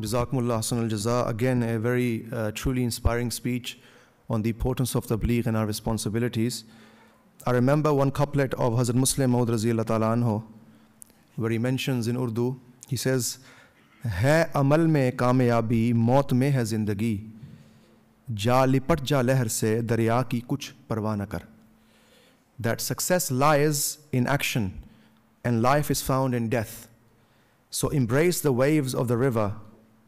Jazakumullah Hasan al-Jaza. Again, a very truly inspiring speech on the importance of tabligh and our responsibilities. I remember one couplet of Hazrat Muslim Maud Raziyallahu Ta'ala Anhu, where he mentions in Urdu, he says, "Hai amal mein kaamyabi, maut mein hai zindagi, ja lipat ja lehr se, darya ki kuch parwah na kar." That success lies in action and life is found in death. So embrace the waves of the river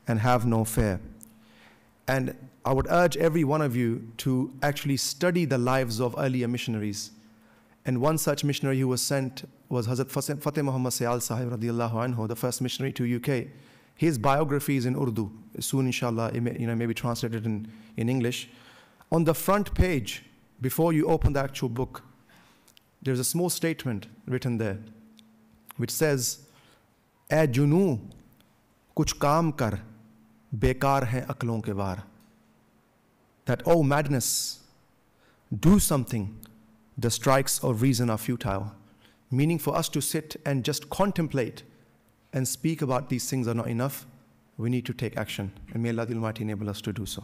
and have no fear. And I would urge every one of you to actually study the lives of earlier missionaries. And one such missionary who was sent was Hazrat Fateh Muhammad Sayal Sahib radiyallahu anhu, the first missionary to UK. His biography is in Urdu. Soon, inshallah, it may be translated in English. On the front page, before you open the actual book, there's a small statement written there, which says, "Ae junoo, kuch kaam kar, bekar hai aklon ke var." That, oh madness, do something, the strikes of reason are futile. Meaning for us to sit and just contemplate and speak about these things are not enough. We need to take action. And may Allah the Almighty enable us to do so.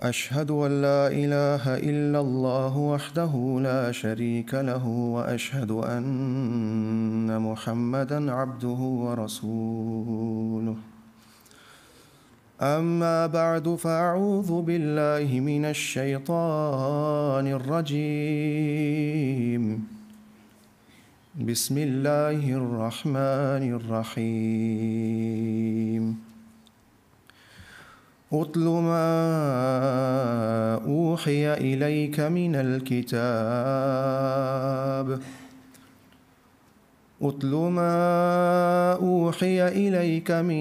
أشهد أن لا إله إلا الله وحده لا شريك له وأشهد أن محمدا عبده ورسوله أما بعد فأعوذ بالله من الشيطان الرجيم بسم الله الرحمن الرحيم أتل ما أوحي إليك من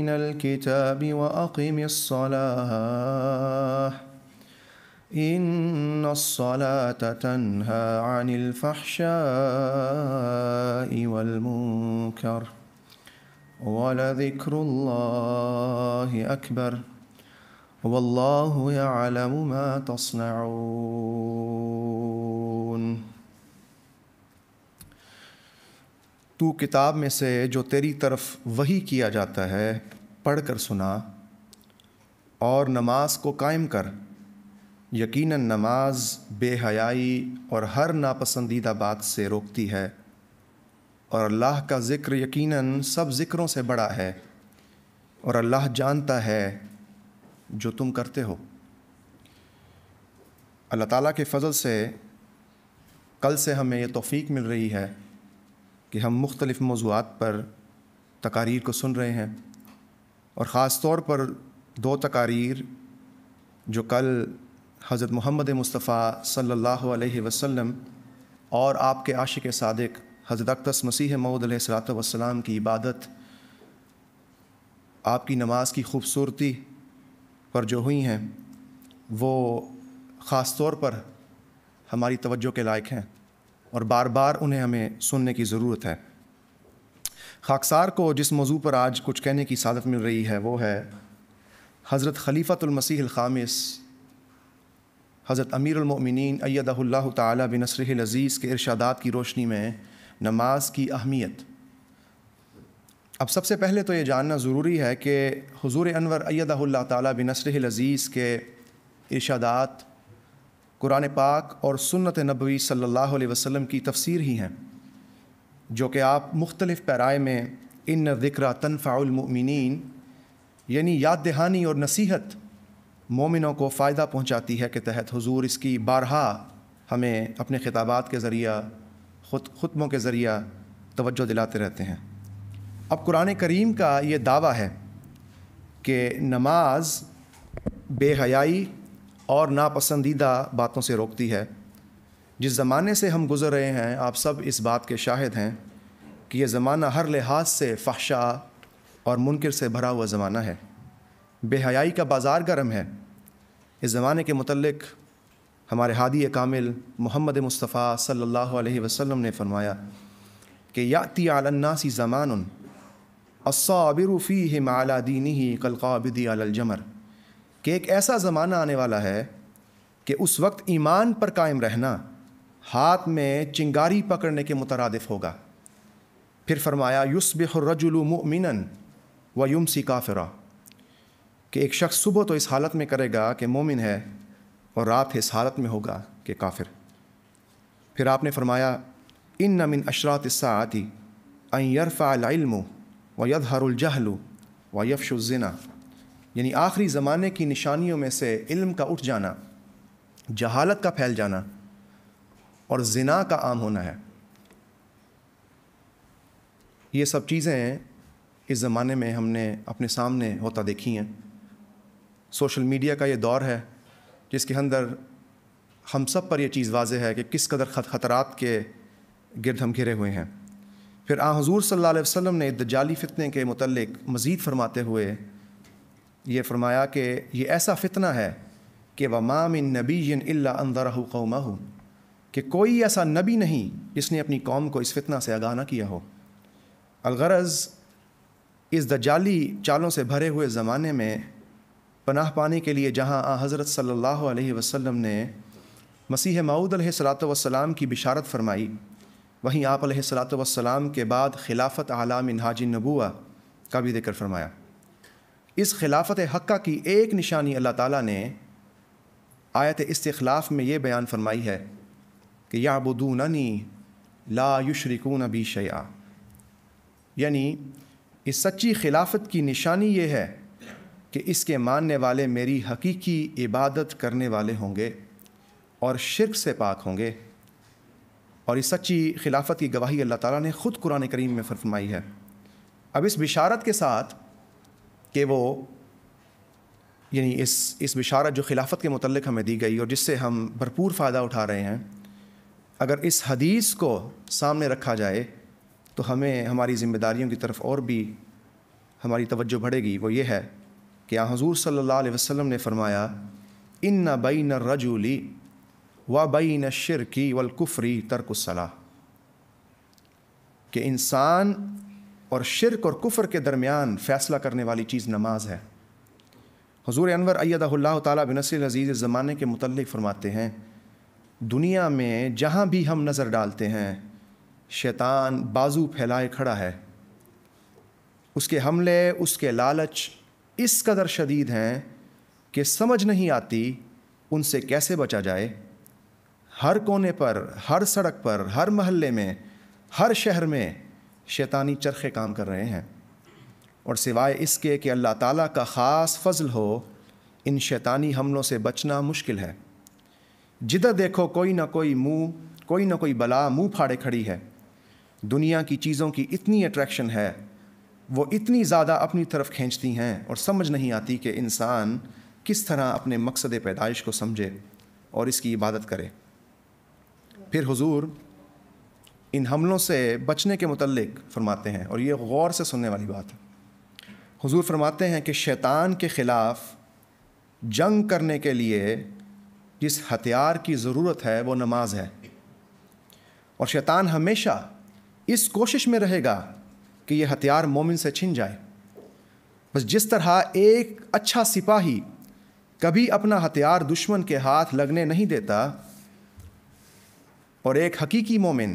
الكتاب وأقم الصلاة إن الصلاة تنهى عن الفحشاء والمنكر ولذكر الله أكبر واللہ یعلم ما تصنعون۔ تو کتاب میں سے جو تیری طرف وحی کیا جاتا ہے پڑھ کر سنا اور نماز کو قائم کر، یقیناً نماز بے حیائی اور ہر ناپسندیدہ بات سے روکتی ہے، اور اللہ کا ذکر یقیناً سب ذکروں سے بڑا ہے، اور اللہ جانتا ہے جو تم کرتے ہو۔ اللہ تعالیٰ کے فضل سے کل سے ہمیں یہ توفیق مل رہی ہے کہ ہم مختلف موضوعات پر تقاریر کو سن رہے ہیں، اور خاص طور پر 2 تقاریر جو کل حضرت محمد مصطفیٰ صلی اللہ علیہ وسلم اور آپ کے عاشق صادق حضرت اقدس مسیح موعود علیہ الصلوۃ والسلام کی عبادت، آپ کی نماز کی خوبصورتی پر جو ہوئی ہیں، وہ خاص طور پر ہماری توجہ کے لائق ہیں، اور بار بار انہیں ہمیں سننے کی ضرورت ہے۔ خاکسار کو جس موضوع پر آج کچھ کہنے کی سعادت مل رہی ہے وہ ہے حضرت خلیفۃ المسیح الخامس حضرت امیر المؤمنین ایدہ اللہ تعالی بنصرہ العزیز کے ارشادات کی روشنی میں نماز کی اہمیت۔ اب سب سے پہلے تو یہ جاننا ضروری ہے کہ حضور انور ایدہ اللہ تعالی بنصرہ العزیز کے ارشادات قرآن پاک اور سنت نبوی صلی اللہ علیہ وسلم کی تفسیر ہی ہیں، جو کہ آپ مختلف پیرائے میں ان ذکر تنفع المؤمنین، یعنی یاد دہانی اور نصیحت مومنوں کو فائدہ پہنچاتی ہے کے تحت حضور اس کی بارہا ہمیں اپنے خطابات کے ذریعہ خطبوں کے ذریعہ توجہ دلاتے رہتے ہیں۔ اب قرآن کریم کا یہ دعویٰ ہے کہ نماز بے حیائی اور ناپسندیدہ باتوں سے روکتی ہے۔ جس زمانے سے ہم گزر رہے ہیں آپ سب اس بات کے شاہد ہیں کہ یہ زمانہ ہر لحاظ سے فحشا اور منکر سے بھرا ہوا زمانہ ہے۔ بے حیائی کا بازار گرم ہے۔ اس زمانے کے متعلق ہمارے ہادی کامل محمد مصطفیٰ صلی اللہ علیہ وسلم نے فرمایا کہ یأتی علی الناس زمان الصابر فیہ علی دینہ کالقابض علی الجمر، کہ ایک ایسا زمانہ آنے والا ہے کہ اس وقت ایمان پر قائم رہنا ہاتھ میں چنگاری پکڑنے کے مترادف ہوگا۔ پھر فرمایا یصبح الرجل مؤمنا ویمسی کافرا، کہ ایک شخص صبح تو اس حالت میں کرے گا کہ مومن ہے اور رات اس حالت میں ہوگا کہ کافر۔ پھر آپ نے فرمایا ان من اشراط الساعۃ ان یرفع العلم ویظہر الجہل ویفشو الزنا، یعنی آخری زمانے کی نشانیوں میں سے علم کا اٹھ جانا، جہالت کا پھیل جانا اور زنا کا عام ہونا ہے۔ یہ سب چیزیں اس زمانے میں ہم نے اپنے سامنے ہوتا دیکھی ہیں۔ سوشل میڈیا کا یہ دور ہے جس کے اندر ہم سب پر یہ چیز واضح ہے کہ کس قدر خطرات کے گرد ہم گھرے ہوئے ہیں۔ پھر حضور صلی اللہ علیہ وسلم نے دجالی فتنے کے متعلق مزید فرماتے ہوئے یہ فرمایا کہ یہ ایسا فتنہ ہے کہ وَمَا مِن نَبِيٍّ إِلَّا أَنذَرَهُ قَوْمَهُ، کہ کوئی ایسا نبی نہیں جس نے اپنی قوم کو اس فتنہ سے آگاہ نہ کیا ہو۔ الغرض اس دجالی چالوں سے بھرے ہوئے زمانے میں پناہ پانے کے لیے جہاں حضرت صلی اللہ علیہ وسلم نے مسیح موعود علیہ الصلاۃ والسلام کی بشارت فرمائی، وہیں آپ علیہ الصلاۃ والسلام کے بعد خلافت اعلیٰ منہاج النبوہ کا بھی ذکر فرمایا۔ اس خلافت حقہ کی ایک نشانی اللہ تعالیٰ نے آیت استخلاف میں یہ بیان فرمائی ہے کہ یعبدوننی لا یشرکون بی شیئا، یعنی اس سچی خلافت کی نشانی یہ ہے کہ اس کے ماننے والے میری حقیقی عبادت کرنے والے ہوں گے اور شرک سے پاک ہوں گے۔ اور اس سچی خلافت کی گواہی اللہ تعالیٰ نے خود قرآن کریم میں فرمائی ہے۔ اب اس بشارت کے ساتھ کہ وہ یعنی اس بشارت جو خلافت کے متعلق ہمیں دی گئی اور جس سے ہم بھرپور فائدہ اٹھا رہے ہیں، اگر اس حدیث کو سامنے رکھا جائے تو ہمیں ہماری ذمہ داریوں کی طرف اور بھی ہماری توجہ بڑھے گی۔ وہ یہ ہے کہ حضور صلی اللہ علیہ وسلم نے فرمایا ان بین الرجل و بین الشرک والکفر ترک الصلاۃ، کہ انسان اور شرک اور کفر کے درمیان فیصلہ کرنے والی چیز نماز ہے۔ حضور انور ایدہ اللہ تعالیٰ بنصر العزیز اس زمانے کے متعلق فرماتے ہیں دنیا میں جہاں بھی ہم نظر ڈالتے ہیں شیطان بازو پھیلائے کھڑا ہے، اس کے حملے، اس کے لالچ اس قدر شدید ہیں کہ سمجھ نہیں آتی ان سے کیسے بچا جائے۔ ہر کونے پر، ہر سڑک پر، ہر محلے میں، ہر شہر میں شیطانی چرخے کام کر رہے ہیں، اور سوائے اس کے کہ اللہ تعالیٰ کا خاص فضل ہو ان شیطانی حملوں سے بچنا مشکل ہے۔ جدھر دیکھو کوئی نہ کوئی بلا منہ پھاڑے کھڑی ہے۔ دنیا کی چیزوں کی اتنی اٹریکشن ہے، وہ اتنی زیادہ اپنی طرف کھینچتی ہیں اور سمجھ نہیں آتی کہ انسان کس طرح اپنے مقصد پیدائش کو سمجھے اور اس کی عبادت کرے۔ پھر حضور ان حملوں سے بچنے کے متعلق فرماتے ہیں، اور یہ غور سے سننے والی بات ہے۔ حضور فرماتے ہیں کہ شیطان کے خلاف جنگ کرنے کے لیے جس ہتھیار کی ضرورت ہے وہ نماز ہے، اور شیطان ہمیشہ اس کوشش میں رہے گا کہ یہ ہتھیار مومن سے چھن جائے۔ بس جس طرح ایک اچھا سپاہی کبھی اپنا ہتھیار دشمن کے ہاتھ لگنے نہیں دیتا، اور ایک حقیقی مومن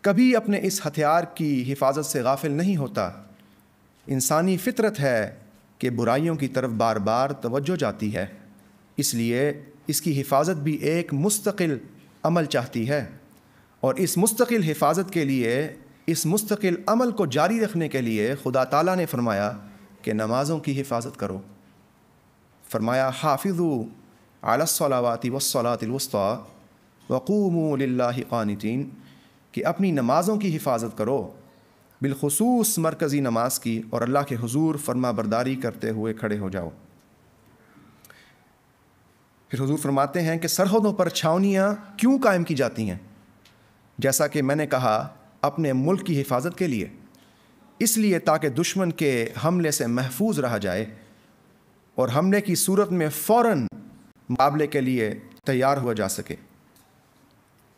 کبھی اپنے اس ہتھیار کی حفاظت سے غافل نہیں ہوتا، انسانی فطرت ہے کہ برائیوں کی طرف بار بار توجہ جاتی ہے، اس لیے اس کی حفاظت بھی ایک مستقل عمل چاہتی ہے، اور اس مستقل حفاظت کے لیے، اس مستقل عمل کو جاری رکھنے کے لیے خدا تعالیٰ نے فرمایا کہ نمازوں کی حفاظت کرو۔ فرمایا حافظوا علی الصلوات والصلاۃ الوسطیٰ وقوموا للہ قانتین، کہ اپنی نمازوں کی حفاظت کرو، بالخصوص مرکزی نماز کی، اور اللہ کے حضور فرما برداری کرتے ہوئے کھڑے ہو جاؤ۔ پھر حضور فرماتے ہیں کہ سرحدوں پر چھاؤنیاں کیوں قائم کی جاتی ہیں؟ جیسا کہ میں نے کہا اپنے ملک کی حفاظت کے لیے، اس لیے تاکہ دشمن کے حملے سے محفوظ رہا جائے اور حملے کی صورت میں فوراً مقابلے کے لیے تیار ہوا جا سکے۔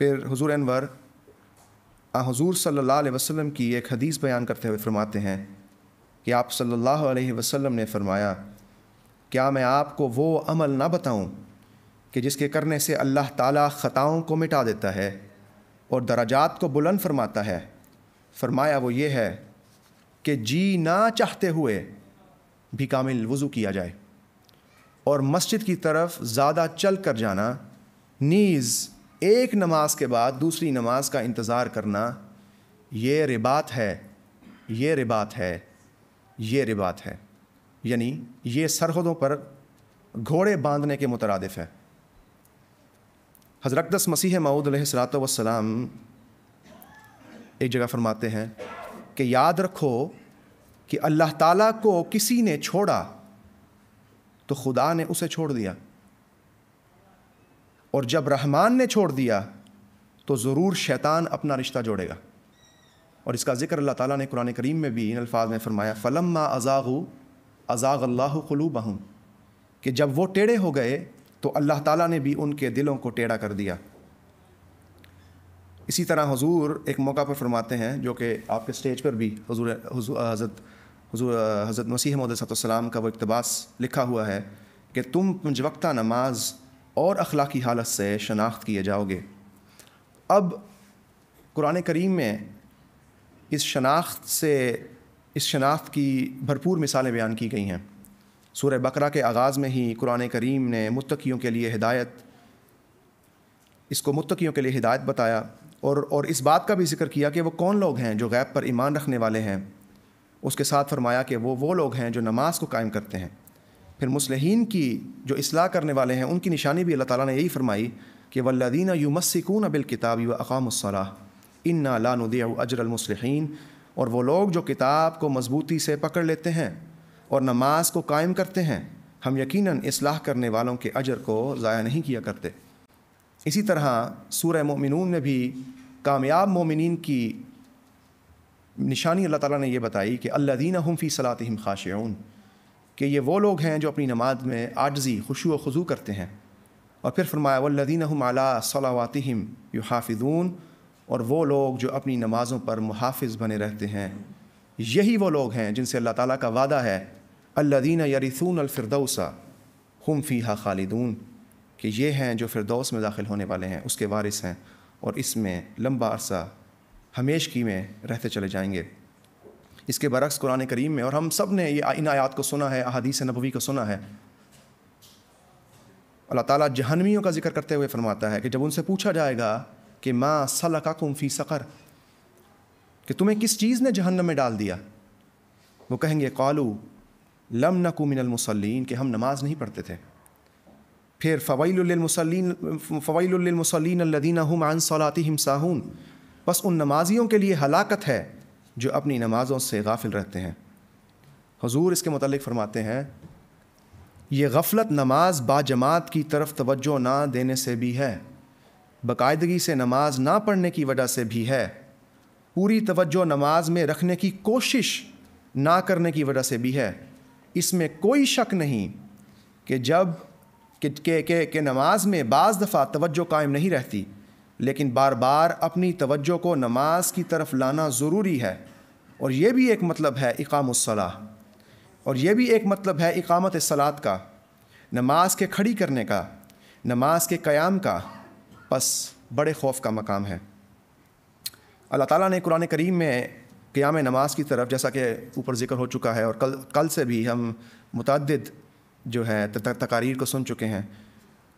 پھر حضور انور حضور صلی اللہ علیہ وسلم کی ایک حدیث بیان کرتے ہوئے فرماتے ہیں کہ آپ صلی اللہ علیہ وسلم نے فرمایا کیا میں آپ کو وہ عمل نہ بتاؤں کہ جس کے کرنے سے اللہ تعالیٰ خطاؤں کو مٹا دیتا ہے اور درجات کو بلند فرماتا ہے فرمایا وہ یہ ہے کہ جی نہ چاہتے ہوئے بھی کامل وضو کیا جائے، اور مسجد کی طرف زیادہ چل کر جانا، نیز ایک نماز کے بعد دوسری نماز کا انتظار کرنا، یہ رباط ہے، یہ رباط ہے، یہ رباط ہے، یعنی یہ سرحدوں پر گھوڑے باندھنے کے مترادف ہے۔ حضرت اقدس مسیح موعود علیہ الصلوۃ والسلام ایک جگہ فرماتے ہیں کہ یاد رکھو کہ اللہ تعالیٰ کو کسی نے چھوڑا تو خدا نے اسے چھوڑ دیا، اور جب رحمان نے چھوڑ دیا تو ضرور شیطان اپنا رشتہ جوڑے گا۔ اور اس کا ذکر اللہ تعالیٰ نے قرآن کریم میں بھی ان الفاظ میں فرمایا، فَلَمَّا أَزَاغُوا أَزَاغَ اللَّهُ قُلُوبَهُمْ، کہ جب وہ ٹیڑھے ہو گئے تو اللہ تعالیٰ نے بھی ان کے دلوں کو ٹیڑھا کر دیا۔ اسی طرح حضور ایک موقع پر فرماتے ہیں، جو کہ آپ کے سٹیج پر بھی حضرت مسیح موعود علیہ السلام کا وہ اقتباس لکھا ہوا ہے کہ تم 5 وقتہ نماز اور اخلاقی حالت سے شناخت کیے جاؤ گے۔ اب قرآن کریم میں اس شناخت کی بھرپور مثالیں بیان کی گئی ہیں۔ سورہ بقرہ کے آغاز میں ہی قرآن کریم نے متقیوں کے لیے ہدایت بتایا، اور اس بات کا بھی ذکر کیا کہ وہ کون لوگ ہیں جو غیب پر ایمان رکھنے والے ہیں۔ اس کے ساتھ فرمایا کہ وہ لوگ ہیں جو نماز کو قائم کرتے ہیں۔ پھر مصلحین کی جو اصلاح کرنے والے ہیں ان کی نشانی بھی اللہ تعالیٰ نے یہی فرمائی کہ والذین یمسکون بالکتاب واقاموا الصلاۃ انا لا نضیع اجر المصلحین، اور وہ لوگ جو کتاب کو مضبوطی سے پکڑ لیتے ہیں اور نماز کو قائم کرتے ہیں، ہم یقیناً اصلاح کرنے والوں کے اجر کو ضائع نہیں کیا کرتے۔ اسی طرح سورہ مومنون میں بھی کامیاب مومنین کی نشانی اللہ تعالیٰ نے یہ بتائی کہ الذین هم فی صلاتہم خاشعون، کہ یہ وہ لوگ ہیں جو اپنی نماز میں عاجزی، خشوع و خضوع کرتے ہیں۔ اور پھر فرمایا والذین هم علی صلواتہم یحافظون، اور وہ لوگ جو اپنی نمازوں پر محافظ بنے رہتے ہیں، یہی وہ لوگ ہیں جن سے اللہ تعالیٰ کا وعدہ ہے الذین یرثون الفردوس هم فیہا خالدون، کہ یہ ہیں جو فردوس میں داخل ہونے والے ہیں، اس کے وارث ہیں، اور اس میں لمبا عرصہ ہمیشگی میں رہتے چلے جائیں گے۔ اس کے برعکس قرآن کریم میں، اور ہم سب نے ان آیات کو سنا ہے، احادیث نبوی کو سنا ہے، اللہ تعالیٰ جہنمیوں کا ذکر کرتے ہوئے فرماتا ہے کہ جب ان سے پوچھا جائے گا کہ ما سلککم فی سقر، کہ تمہیں کس چیز نے جہنم میں ڈال دیا، وہ کہیں گے قالوا لم نک من المصلین، کہ ہم نماز نہیں پڑھتے تھے۔ پھر فویل للمصلین الذین هم عن صلاتہم ساہون، بس ان نمازیوں کے لیے ہلاکت ہے جو اپنی نمازوں سے غافل رہتے ہیں۔ حضور اس کے متعلق فرماتے ہیں یہ غفلت نماز با جماعت کی طرف توجہ نہ دینے سے بھی ہے، باقاعدگی سے نماز نہ پڑھنے کی وجہ سے بھی ہے، پوری توجہ نماز میں رکھنے کی کوشش نہ کرنے کی وجہ سے بھی ہے۔ اس میں کوئی شک نہیں کہ نماز میں بعض دفعہ توجہ قائم نہیں رہتی، لیکن بار بار اپنی توجہ کو نماز کی طرف لانا ضروری ہے، اور یہ بھی ایک مطلب ہے اقام الصلاۃ، اور یہ بھی ایک مطلب ہے اقامت الصلاۃ کا، نماز کے کھڑی کرنے کا، نماز کے قیام کا، پس بڑے خوف کا مقام ہے۔ اللہ تعالیٰ نے قرآن کریم میں قیام نماز کی طرف، جیسا کہ اوپر ذکر ہو چکا ہے، اور کل سے بھی ہم متعدد جو ہے تقاریر کو سن چکے ہیں،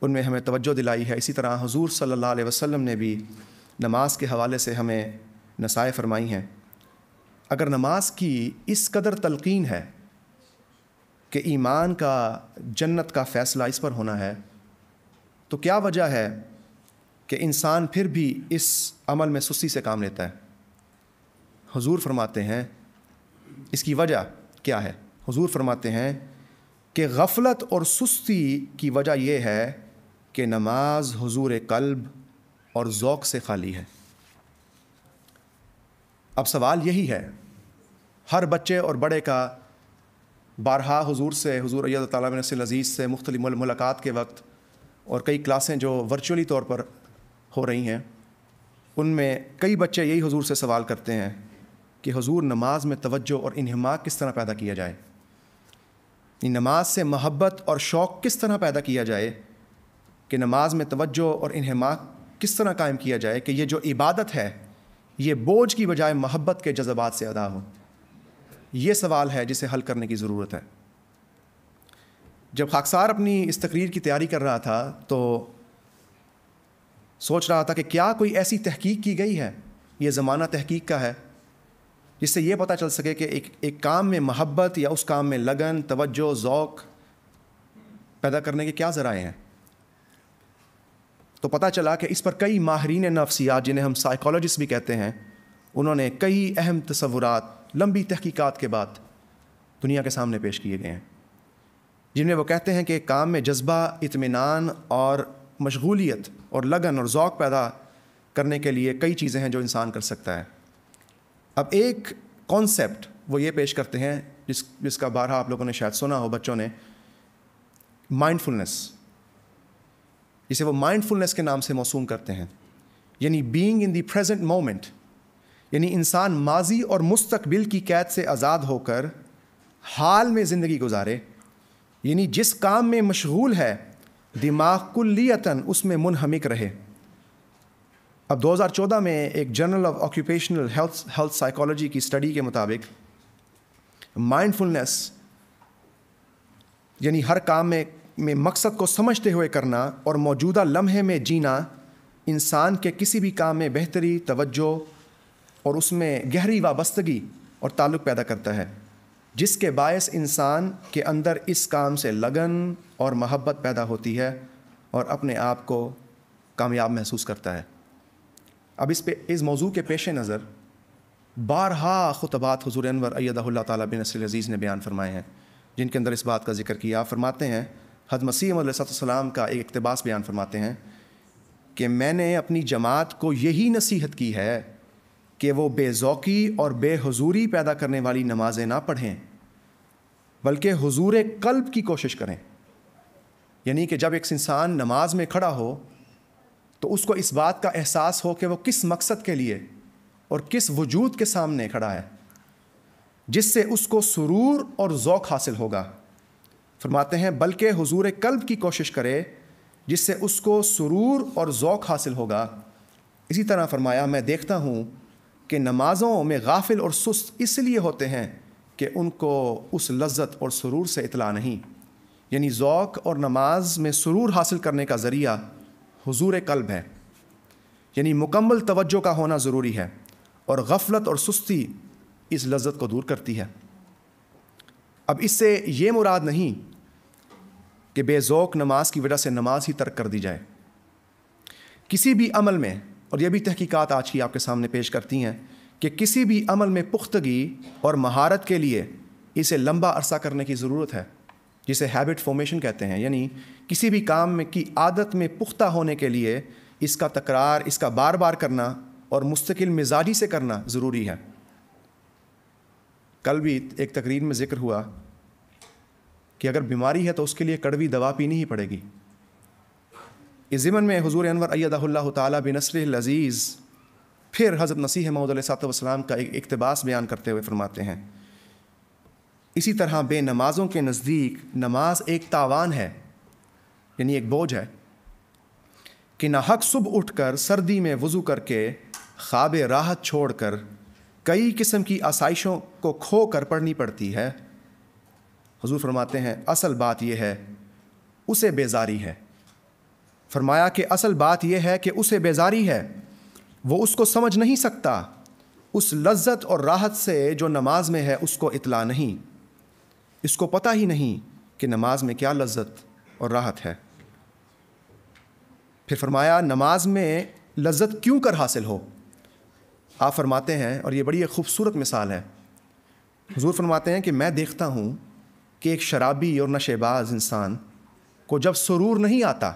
ان میں ہمیں توجہ دلائی ہے۔ اسی طرح حضور صلی اللہ علیہ وسلم نے بھی نماز کے حوالے سے ہمیں نصائح فرمائی ہیں۔ اگر نماز کی اس قدر تلقین ہے کہ ایمان کا، جنت کا فیصلہ اس پر ہونا ہے، تو کیا وجہ ہے کہ انسان پھر بھی اس عمل میں سستی سے کام لیتا ہے؟ حضور فرماتے ہیں اس کی وجہ کیا ہے؟ حضور فرماتے ہیں کہ غفلت اور سستی کی وجہ یہ ہے کہ نماز حضور قلب اور ذوق سے خالی ہے۔ اب سوال یہی ہے، ہر بچے اور بڑے کا بارہا حضور اللہ تعالیٰ بن نصر العزیز سے مختلف ملاقات کے وقت، اور کئی کلاسیں جو ورچولی طور پر ہو رہی ہیں، ان میں کئی بچے یہی حضور سے سوال کرتے ہیں کہ حضور نماز میں توجہ اور انہماک کس طرح پیدا کیا جائے، نماز سے محبت اور شوق کس طرح پیدا کیا جائے، کہ نماز میں توجہ اور انہماک کس طرح قائم کیا جائے کہ یہ جو عبادت ہے یہ بوجھ کی بجائے محبت کے جذبات سے ادا ہو؟ یہ سوال ہے جسے حل کرنے کی ضرورت ہے۔ جب خاکسار اپنی اس تقریر کی تیاری کر رہا تھا تو سوچ رہا تھا کہ کیا کوئی ایسی تحقیق کی گئی ہے، یہ زمانہ تحقیق کا ہے، جس سے یہ پتہ چل سکے کہ ایک کام میں محبت یا اس کام میں لگن، توجہ، ذوق پیدا کرنے کے کیا ذرائع ہیں۔ تو پتہ چلا کہ اس پر کئی ماہرین نفسیات، جنہیں ہم سائیکالوجسٹ بھی کہتے ہیں، انہوں نے کئی اہم تصورات لمبی تحقیقات کے بعد دنیا کے سامنے پیش کیے گئے ہیں، جن میں وہ کہتے ہیں کہ کام میں جذبہ، اطمینان اور مشغولیت اور لگن اور ذوق پیدا کرنے کے لیے کئی چیزیں ہیں جو انسان کر سکتا ہے۔ اب ایک کانسیپٹ وہ یہ پیش کرتے ہیں جس کا بارہا آپ لوگوں نے شاید سنا ہو، بچوں نے، مائنڈفلنس، جسے وہ مائنڈفلنس کے نام سے موسوم کرتے ہیں، یعنی being in the present moment, یعنی انسان ماضی اور مستقبل کی قید سے آزاد ہو کر حال میں زندگی گزارے، یعنی جس کام میں مشغول ہے دماغ کلیتاً اس میں منہمک رہے۔ اب 2014 میں ایک جرنل آف آکیوپیشنل ہیلتھ سائیکالوجی کی اسٹڈی کے مطابق مائنڈفلنس یعنی ہر کام میں مقصد کو سمجھتے ہوئے کرنا اور موجودہ لمحے میں جینا انسان کے کسی بھی کام میں بہتری، توجہ اور اس میں گہری وابستگی اور تعلق پیدا کرتا ہے، جس کے باعث انسان کے اندر اس کام سے لگن اور محبت پیدا ہوتی ہے اور اپنے آپ کو کامیاب محسوس کرتا ہے۔ اب اس موضوع کے پیش نظر بارہا خطبات حضور انور ایدہ اللہ تعالیٰ بنصر العزیز نے بیان فرمائے ہیں، جن کے اندر اس بات کا ذکر کیا۔ فرماتے ہیں، حضرت مسیح علیہ السلام کا ایک اقتباس بیان فرماتے ہیں کہ میں نے اپنی جماعت کو یہی نصیحت کی ہے کہ وہ بے ذوقی اور بے حضوری پیدا کرنے والی نمازیں نہ پڑھیں، بلکہ حضور قلب کی کوشش کریں، یعنی کہ جب ایک انسان نماز میں کھڑا ہو تو اس کو اس بات کا احساس ہو کہ وہ کس مقصد کے لیے اور کس وجود کے سامنے کھڑا ہے، جس سے اس کو سرور اور ذوق حاصل ہوگا۔ فرماتے ہیں بلکہ حضور قلب کی کوشش کرے جس سے اس کو سرور اور ذوق حاصل ہوگا۔ اسی طرح فرمایا، میں دیکھتا ہوں کہ نمازوں میں غافل اور سست اس لیے ہوتے ہیں کہ ان کو اس لذت اور سرور سے اطلاع نہیں، یعنی ذوق اور نماز میں سرور حاصل کرنے کا ذریعہ حضور قلب ہے، یعنی مکمل توجہ کا ہونا ضروری ہے، اور غفلت اور سستی اس لذت کو دور کرتی ہے۔ اب اس سے یہ مراد نہیں کہ بے ذوق نماز کی وجہ سے نماز ہی ترک کر دی جائے۔ کسی بھی عمل میں، اور یہ بھی تحقیقات آج کی آپ کے سامنے پیش کرتی ہیں کہ کسی بھی عمل میں پختگی اور مہارت کے لیے اسے لمبا عرصہ کرنے کی ضرورت ہے، جسے ہیبٹ فارمیشن کہتے ہیں، یعنی کسی بھی کام میں کی عادت میں پختہ ہونے کے لیے اس کا تکرار، اس کا بار بار کرنا اور مستقل مزاجی سے کرنا ضروری ہے۔ کل بھی ایک تقریر میں ذکر ہوا کہ اگر بیماری ہے تو اس کے لیے کڑوی دوا پینی ہی پڑے گی۔ اس ضمن میں حضور انور ایدہ اللہ تعالیٰ بنصرہ العزیز پھر حضرت مسیح موعود علیہ السلام کا ایک اقتباس بیان کرتے ہوئے فرماتے ہیں، اسی طرح بے نمازوں کے نزدیک نماز ایک تاوان ہے، یعنی ایک بوجھ ہے کہ ناحق صبح اٹھ کر سردی میں وضو کر کے خواب راحت چھوڑ کر کئی قسم کی آسائشوں کو کھو کر پڑھنی پڑتی ہے۔ حضور فرماتے ہیں اصل بات یہ ہے اسے بیزاری ہے۔ فرمایا کہ اصل بات یہ ہے کہ اسے بیزاری ہے، وہ اس کو سمجھ نہیں سکتا، اس لذت اور راحت سے جو نماز میں ہے اس کو اطلاع نہیں، اس کو پتہ ہی نہیں کہ نماز میں کیا لذت اور راحت ہے۔ پھر فرمایا نماز میں لذت کیوں کر حاصل ہو؟ آپ فرماتے ہیں، اور یہ بڑی ایک خوبصورت مثال ہے، حضور فرماتے ہیں کہ میں دیکھتا ہوں کہ ایک شرابی اور نشے باز انسان کو جب سرور نہیں آتا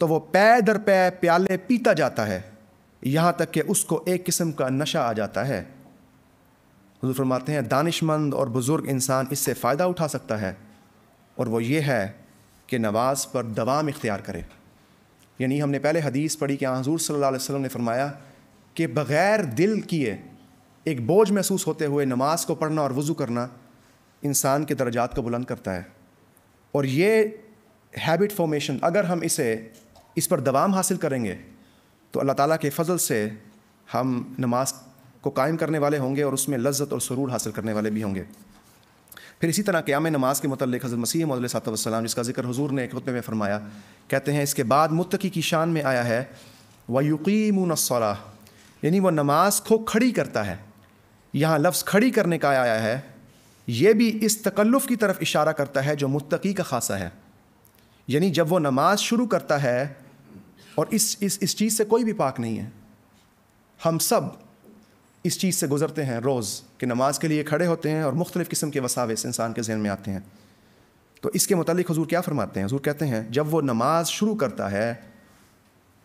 تو وہ پے در پے پیالے پیتا جاتا ہے، یہاں تک کہ اس کو ایک قسم کا نشہ آ جاتا ہے۔ حضور فرماتے ہیں دانش مند اور بزرگ انسان اس سے فائدہ اٹھا سکتا ہے، اور وہ یہ ہے کہ نماز پر دوام اختیار کرے۔ یعنی ہم نے پہلے حدیث پڑھی کہ حضور صلی اللہ علیہ وسلم نے فرمایا کہ بغیر دل کیے ایک بوجھ محسوس ہوتے ہوئے نماز کو پڑھنا اور وضو کرنا انسان کے درجات کو بلند کرتا ہے۔ اور یہ ہیبٹ فارمیشن اگر ہم اس پر دوام حاصل کریں گے تو اللہ تعالیٰ کے فضل سے ہم نماز کو قائم کرنے والے ہوں گے اور اس میں لذت اور سرور حاصل کرنے والے بھی ہوں گے۔ پھر اسی طرح قیام نماز کے متعلق حضرت مسیح موعود علیہ الصلوۃ والسلام، جس کا ذکر حضور نے ایک خطبے میں فرمایا، کہتے ہیں اس کے بعد متقی کی شان میں آیا ہے وَيُقِيمُونَ الصَّلَاةَ، یعنی وہ نماز کو کھڑی کرتا ہے۔ یہاں لفظ کھڑی کرنے کا آیا ہے، یہ بھی اس تکلف کی طرف اشارہ کرتا ہے جو متقی کا خاصہ ہے، یعنی جب وہ نماز شروع کرتا ہے، اور اس چیز سے کوئی بھی پاک نہیں ہے، ہم سب اس چیز سے گزرتے ہیں روز کہ نماز کے لیے کھڑے ہوتے ہیں اور مختلف قسم کے وساوس انسان کے ذہن میں آتے ہیں۔ تو اس کے متعلق حضور کیا فرماتے ہیں؟ حضور کہتے ہیں جب وہ نماز شروع کرتا ہے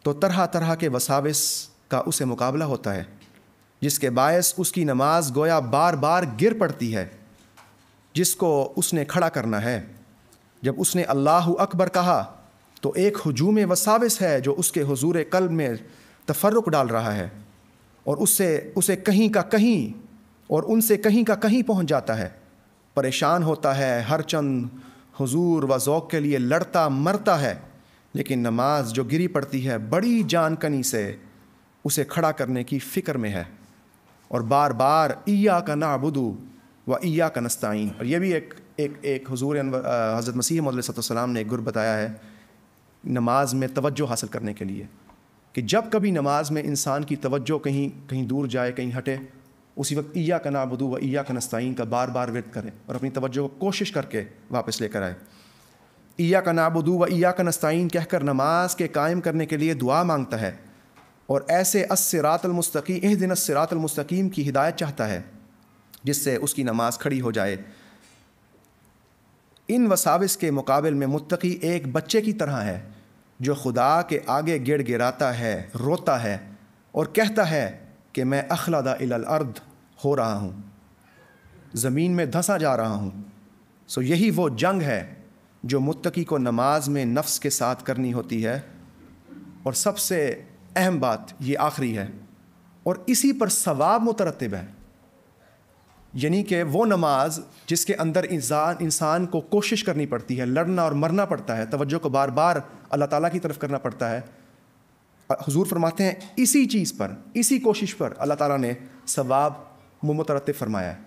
تو طرح طرح کے وساوس کا اسے مقابلہ ہوتا ہے، جس کے باعث اس کی نماز گویا بار بار گر پڑتی ہے، جس کو اس نے کھڑا کرنا ہے۔ جب اس نے اللہ اکبر کہا تو ایک ہجوم وساوس ہے جو اس کے حضور قلب میں تفرق ڈال رہا ہے، اور اسے کہیں کا کہیں اور ان سے کہیں کا کہیں پہنچ جاتا ہے، پریشان ہوتا ہے، ہر چند حضور و ذوق کے لیے لڑتا مرتا ہے، لیکن نماز جو گری پڑتی ہے بڑی جان کنی سے اسے کھڑا کرنے کی فکر میں ہے، اور بار بار ایاک نعبد و ایاک نستعین۔ اور یہ بھی ایک حضور حضرت مسیح موعود علیہ السلام نے ایک گر بتایا ہے نماز میں توجہ حاصل کرنے کے لیے، کہ جب کبھی نماز میں انسان کی توجہ کہیں دور جائے، کہیں ہٹے، اسی وقت ایاک نعبد و ایاک نستعین کا بار بار ورد کرے اور اپنی توجہ کو کوشش کر کے واپس لے کر آئے۔ ایاک نعبد و ایاک نستعین کہہ کر نماز کے قائم کرنے کے لیے دعا مانگتا ہے، اور ایسے الصراط المستقیم اہدنا الصراط المستقیم کی ہدایت چاہتا ہے جس سے اس کی نماز کھڑی ہو جائے۔ ان وساوس کے مقابل میں متقی ایک بچے کی طرح ہے جو خدا کے آگے گڑ گڑاتا ہے، روتا ہے اور کہتا ہے کہ میں اخلد الی الارض ہو رہا ہوں، زمین میں دھنسا جا رہا ہوں۔ سو یہی وہ جنگ ہے جو متقی کو نماز میں نفس کے ساتھ کرنی ہوتی ہے، اور سب سے اہم بات یہ آخری ہے، اور اسی پر ثواب مترتب ہے، یعنی کہ وہ نماز جس کے اندر انسان کو کوشش کرنی پڑتی ہے، لڑنا اور مرنا پڑتا ہے، توجہ کو بار بار اللہ تعالیٰ کی طرف کرنا پڑتا ہے۔ حضور فرماتے ہیں اسی چیز پر، اسی کوشش پر اللہ تعالیٰ نے ثواب مترتب فرمایا ہے۔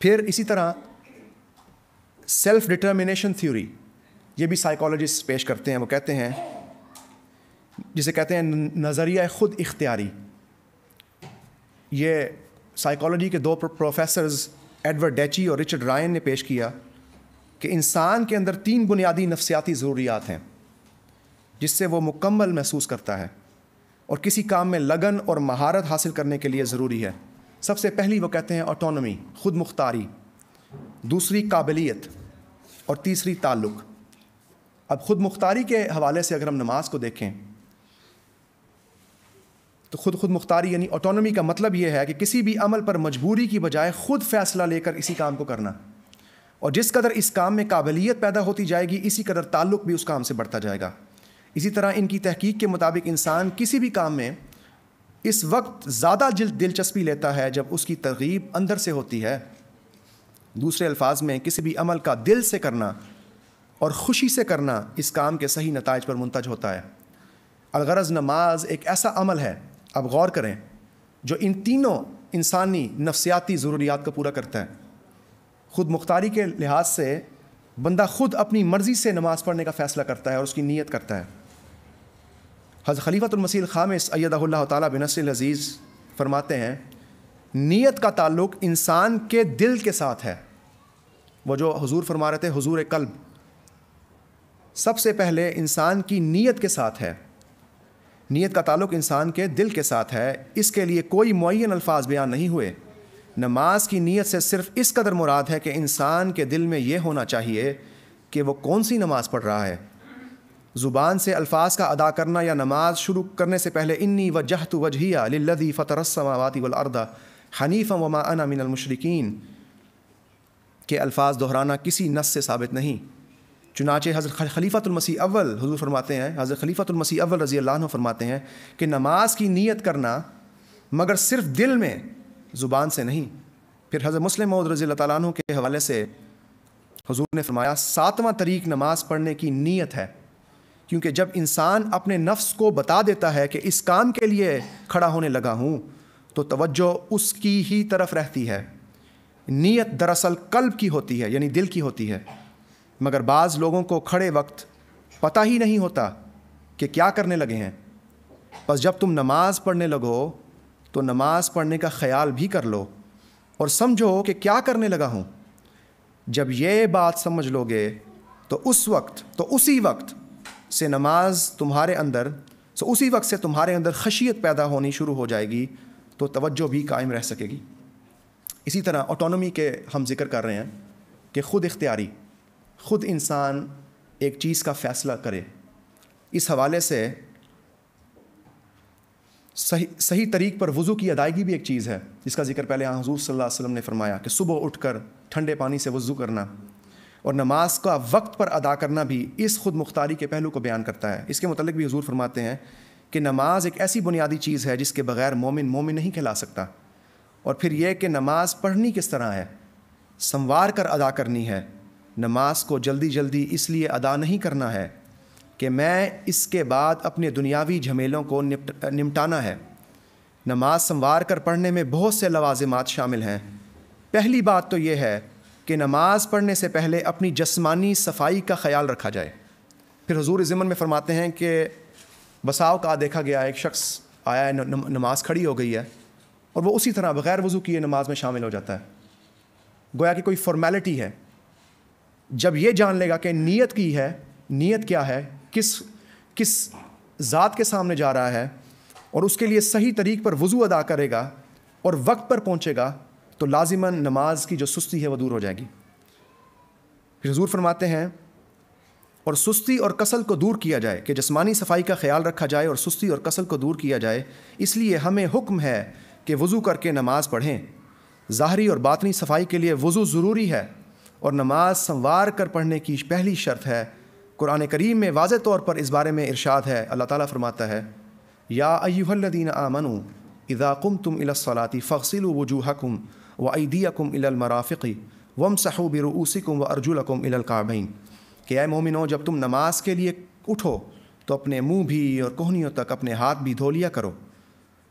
پھر اسی طرح سیلف ڈٹرمنیشن تھیوری، یہ بھی سائیکالوجسٹ پیش کرتے ہیں، وہ کہتے ہیں، جسے کہتے ہیں نظریہ خود اختیاری۔ یہ سائیکالوجی کے دو پروفیسرز ایڈورڈ ڈیچی اور رچرڈ رائن نے پیش کیا کہ انسان کے اندر 3 بنیادی نفسیاتی ضروریات ہیں جس سے وہ مکمل محسوس کرتا ہے اور کسی کام میں لگن اور مہارت حاصل کرنے کے لیے ضروری ہے۔ سب سے پہلی وہ کہتے ہیں آٹونومی، خود مختاری، دوسری قابلیت، اور تیسری تعلق۔ اب خود مختاری کے حوالے سے اگر ہم نماز کو دیکھیں تو خود مختاری یعنی آٹونومی کا مطلب یہ ہے کہ کسی بھی عمل پر مجبوری کی بجائے خود فیصلہ لے کر اسی کام کو کرنا، اور جس قدر اس کام میں قابلیت پیدا ہوتی جائے گی اسی قدر تعلق بھی اس کام سے بڑھتا جائے گا۔ اسی طرح ان کی تحقیق کے مطابق انسان کسی بھی کام میں اس وقت زیادہ دلچسپی لیتا ہے جب اس کی ترغیب اندر سے ہوتی ہے۔ دوسرے الفاظ میں کسی بھی عمل کا دل سے کرنا اور خوشی سے کرنا اس کام کے صحیح نتائج پر منتج ہوتا ہے۔ الغرض نماز ایک ایسا عمل ہے، اب غور کریں، جو ان تینوں انسانی نفسیاتی ضروریات کو پورا کرتا ہے۔ خود مختاری کے لحاظ سے بندہ خود اپنی مرضی سے نماز پڑھنے کا فیصلہ کرتا ہے اور اس کی نیت کرتا ہے۔ حضرت خلیفۃ المسیح الخامس ایدہ اللہ تعالیٰ بنصر العزیز فرماتے ہیں نیت کا تعلق انسان کے دل کے ساتھ ہے۔ وہ جو حضور فرما رہے تھے حضور قلب، سب سے پہلے انسان کی نیت کے ساتھ ہے۔ نیت کا تعلق انسان کے دل کے ساتھ ہے، اس کے لیے کوئی معین الفاظ بیان نہیں ہوئے۔ نماز کی نیت سے صرف اس قدر مراد ہے کہ انسان کے دل میں یہ ہونا چاہیے کہ وہ کون سی نماز پڑھ رہا ہے۔ زبان سے الفاظ کا ادا کرنا یا نماز شروع کرنے سے پہلے انی وجہت وجہیہ للذی فطر السماوات والارض حنیفا وما انا من المشرکین کے الفاظ دہرانا کسی نص سے ثابت نہیں۔ چنانچہ حضرت خلیفۃ المسیح اول حضور فرماتے ہیں، حضرت خلیفۃ المسیح اول رضی اللہ عنہ فرماتے ہیں کہ نماز کی نیت کرنا مگر صرف دل میں، زبان سے نہیں۔ پھر حضرت مسلم موعود رضی اللہ تعالیٰ عنہ کے حوالے سے حضور نے فرمایا 7واں طریق نماز پڑھنے کی نیت ہے، کیونکہ جب انسان اپنے نفس کو بتا دیتا ہے کہ اس کام کے لیے کھڑا ہونے لگا ہوں تو توجہ اس کی ہی طرف رہتی ہے۔ نیت دراصل قلب کی ہوتی ہے، یعنی دل کی ہوتی ہے، مگر بعض لوگوں کو کھڑے وقت پتہ ہی نہیں ہوتا کہ کیا کرنے لگے ہیں۔ بس جب تم نماز پڑھنے لگو تو نماز پڑھنے کا خیال بھی کر لو اور سمجھو کہ کیا کرنے لگا ہوں۔ جب یہ بات سمجھ لو گے تو اسی وقت سے تمہارے اندر خشیت پیدا ہونی شروع ہو جائے گی، تو توجہ بھی قائم رہ سکے گی۔ اسی طرح آٹونومی کے ہم ذکر کر رہے ہیں کہ خود اختیاری، خود انسان ایک چیز کا فیصلہ کرے۔ اس حوالے سے صحیح طریق پر وضو کی ادائیگی بھی ایک چیز ہے، جس کا ذکر پہلے حضور صلی اللہ علیہ وسلم نے فرمایا کہ صبح اٹھ کر ٹھنڈے پانی سے وضو کرنا اور نماز کا وقت پر ادا کرنا بھی اس خود مختاری کے پہلو کو بیان کرتا ہے۔ اس کے متعلق بھی حضور فرماتے ہیں کہ نماز ایک ایسی بنیادی چیز ہے جس کے بغیر مومن نہیں کہلا سکتا۔ اور پھر یہ کہ نماز پڑھنی کس طرح ہے، سنوار کر ادا کرنی ہے۔ نماز کو جلدی اس لیے ادا نہیں کرنا ہے کہ میں اس کے بعد اپنے دنیاوی جھمیلوں کو نمٹانا ہے۔ نماز سنوار کر پڑھنے میں بہت سے لوازمات شامل ہیں۔ پہلی بات تو یہ ہے کہ نماز پڑھنے سے پہلے اپنی جسمانی صفائی کا خیال رکھا جائے۔ پھر حضور ضمن میں فرماتے ہیں کہ بساؤ کا دیکھا گیا ایک شخص آیا ہے، نماز کھڑی ہو گئی ہے اور وہ اسی طرح بغیر وضو کیے نماز میں شامل ہو جاتا ہے، گویا کہ کوئی فارمیلٹی ہے۔ جب یہ جان لے گا کہ نیت کی ہے، نیت کیا ہے، کس ذات کے سامنے جا رہا ہے، اور اس کے لیے صحیح طریق پر وضو ادا کرے گا اور وقت پر پہنچے گا، تو لازماً نماز کی جو سستی ہے وہ دور ہو جائے گی۔ پھر حضور فرماتے ہیں اور سستی اور کسل کو دور کیا جائے، کہ جسمانی صفائی کا خیال رکھا جائے اور سستی اور کسل کو دور کیا جائے، اس لیے ہمیں حکم ہے کہ وضو کر کے نماز پڑھیں۔ ظاہری اور باطنی صفائی کے لیے وضو ضروری ہے اور نماز سنوار کر پڑھنے کی پہلی شرط ہے۔ قرآن کریم میں واضح طور پر اس بارے میں ارشاد ہے۔ اللہ تعالیٰ فرماتا ہے یا ایھا الذین آمنوا اذا قمتم الی الصلاۃ فاغسلوا وجوہکم وایدیکم الی المرافق وامسحوا برؤوسکم وارجلکم الی الکعبین، کہ اے مومنو جب تم نماز کے لیے اٹھو تو اپنے منہ بھی اور کہنیوں تک اپنے ہاتھ بھی دھو لیا کرو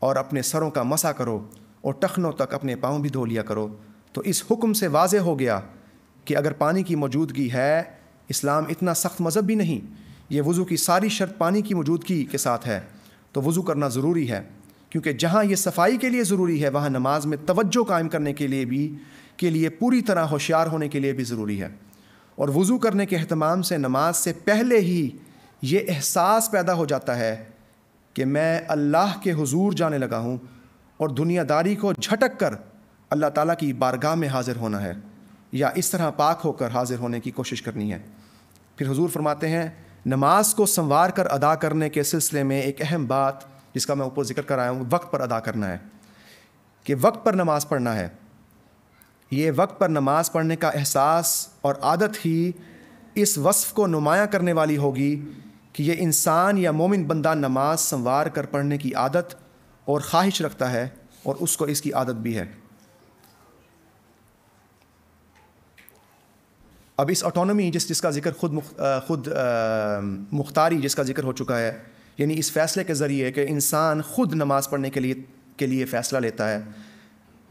اور اپنے سروں کا مسح کرو اور ٹخنوں تک اپنے پاؤں بھی دھو لیا کرو۔ تو اس حکم سے واضح ہو گیا کہ اگر پانی کی موجودگی ہے، اسلام اتنا سخت مذہب بھی نہیں، یہ وضو کی ساری شرط پانی کی موجودگی کے ساتھ ہے، تو وضو کرنا ضروری ہے، کیونکہ جہاں یہ صفائی کے لیے ضروری ہے وہاں نماز میں توجہ قائم کرنے کے لیے پوری طرح ہوشیار ہونے کے لیے بھی ضروری ہے۔ اور وضو کرنے کے اہتمام سے نماز سے پہلے ہی یہ احساس پیدا ہو جاتا ہے کہ میں اللہ کے حضور جانے لگا ہوں اور دنیا داری کو جھٹک کر اللہ تعالیٰ کی بارگاہ میں حاضر ہونا ہے، یا اس طرح پاک ہو کر حاضر ہونے کی کوشش کرنی ہے۔ پھر حضور فرماتے ہیں نماز کو سنوار کر ادا کرنے کے سلسلے میں ایک اہم بات جس کا میں اوپر ذکر کر آیا ہوں، وقت پر ادا کرنا ہے، کہ وقت پر نماز پڑھنا ہے۔ یہ وقت پر نماز پڑھنے کا احساس اور عادت ہی اس وصف کو نمایاں کرنے والی ہوگی کہ یہ انسان یا مومن بندہ نماز سنوار کر پڑھنے کی عادت اور خواہش رکھتا ہے اور اس کو اس کی عادت بھی ہے۔ اب اس آٹونومی جس کا ذکر خود مختاری جس کا ذکر ہو چکا ہے، یعنی اس فیصلے کے ذریعے کہ انسان خود نماز پڑھنے کے لیے فیصلہ لیتا ہے،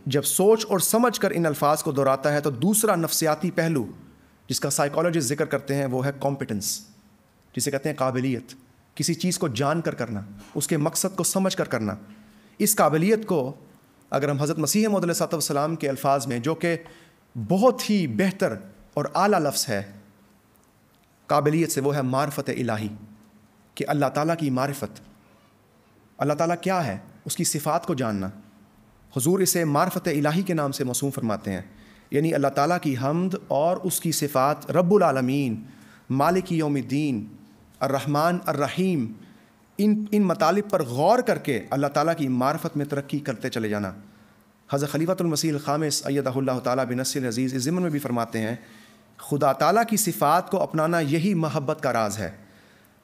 جب سوچ اور سمجھ کر ان الفاظ کو دہراتا ہے تو دوسرا نفسیاتی پہلو جس کا سائیکالوجسٹ ذکر کرتے ہیں وہ ہے کمپیٹنس، جسے کہتے ہیں قابلیت، کسی چیز کو جان کر کرنا، اس کے مقصد کو سمجھ کر کرنا۔ اس قابلیت کو اگر ہم حضرت مسیح موعود علیہ السلام کے الفاظ میں، جو کہ بہت ہی بہتر اور اعلیٰ لفظ ہے قابلیت سے، وہ ہے معرفت الہی، کہ اللہ تعالیٰ کی معرفت، اللہ تعالیٰ کیا ہے، اس کی صفات کو جاننا۔ حضور اسے معرفت الہی کے نام سے موسوم فرماتے ہیں، یعنی اللہ تعالیٰ کی حمد اور اس کی صفات، رب العالمین، مالک یوم الدین، الرحمن الرحیم، ان مطالب پر غور کر کے اللہ تعالیٰ کی معرفت میں ترقی کرتے چلے جانا۔ حضرت خلیفۃ المسیح الخامس ایدہ اللہ تعالیٰ بنصر عزیز اس ضمن میں بھی فرماتے ہیں خدا تعالیٰ کی صفات کو اپنانا یہی محبت کا راز ہے۔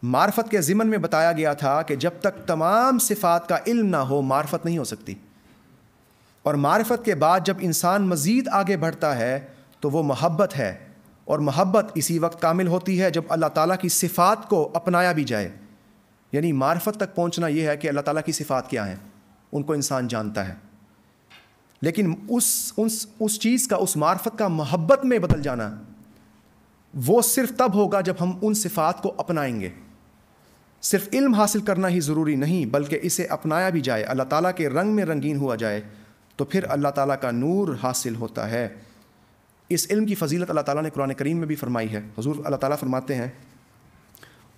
معرفت کے ضمن میں بتایا گیا تھا کہ جب تک تمام صفات کا علم نہ ہو معرفت نہیں ہو سکتی، اور معرفت کے بعد جب انسان مزید آگے بڑھتا ہے تو وہ محبت ہے، اور محبت اسی وقت کامل ہوتی ہے جب اللہ تعالیٰ کی صفات کو اپنایا بھی جائے. یعنی معرفت تک پہنچنا یہ ہے کہ اللہ تعالیٰ کی صفات کیا ہیں، ان کو انسان جانتا ہے، لیکن اس چیز کا، اس معرفت کا محبت میں بدل جانا وہ صرف تب ہوگا جب ہم ان صفات کو اپنائیں گے. صرف علم حاصل کرنا ہی ضروری نہیں، بلکہ اسے اپنایا بھی جائے، اللہ تعالیٰ کے رنگ میں رنگین ہوا جائے، تو پھر اللہ تعالیٰ کا نور حاصل ہوتا ہے. اس علم کی فضیلت اللہ تعالیٰ نے قرآن کریم میں بھی فرمائی ہے. حضور اللہ تعالیٰ فرماتے ہیں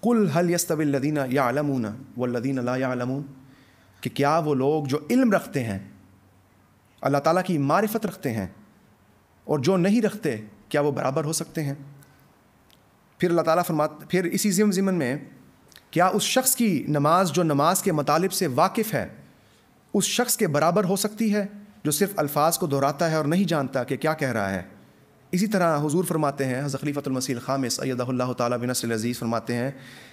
قُلْ هَلْ يَسْتَوِي الَّذِينَ يَعْلَمُونَ وَالَّذِينَ لَا يَعْلَمُونَ، کہ کیا وہ لوگ جو علم رکھتے ہیں، اللہ تعالیٰ کی معرفت رکھتے ہیں، اور جو نہیں رکھتے، کیا وہ برابر ہو سکتے ہیں؟ پھر اللہ تعالیٰ فرماتے، پھر اسی ضمن میں کیا اس شخص کی نماز جو نماز کے مطالب سے واقف ہے اس شخص کے برابر ہو سکتی ہے جو صرف الفاظ کو دہراتا ہے اور نہیں جانتا کہ کیا کہہ رہا ہے؟ اسی طرح حضور فرماتے ہیں، حضرت خلیفۃ المسیح الخامس ایدہ اللہ تعالیٰ بنصر العزیز فرماتے ہیں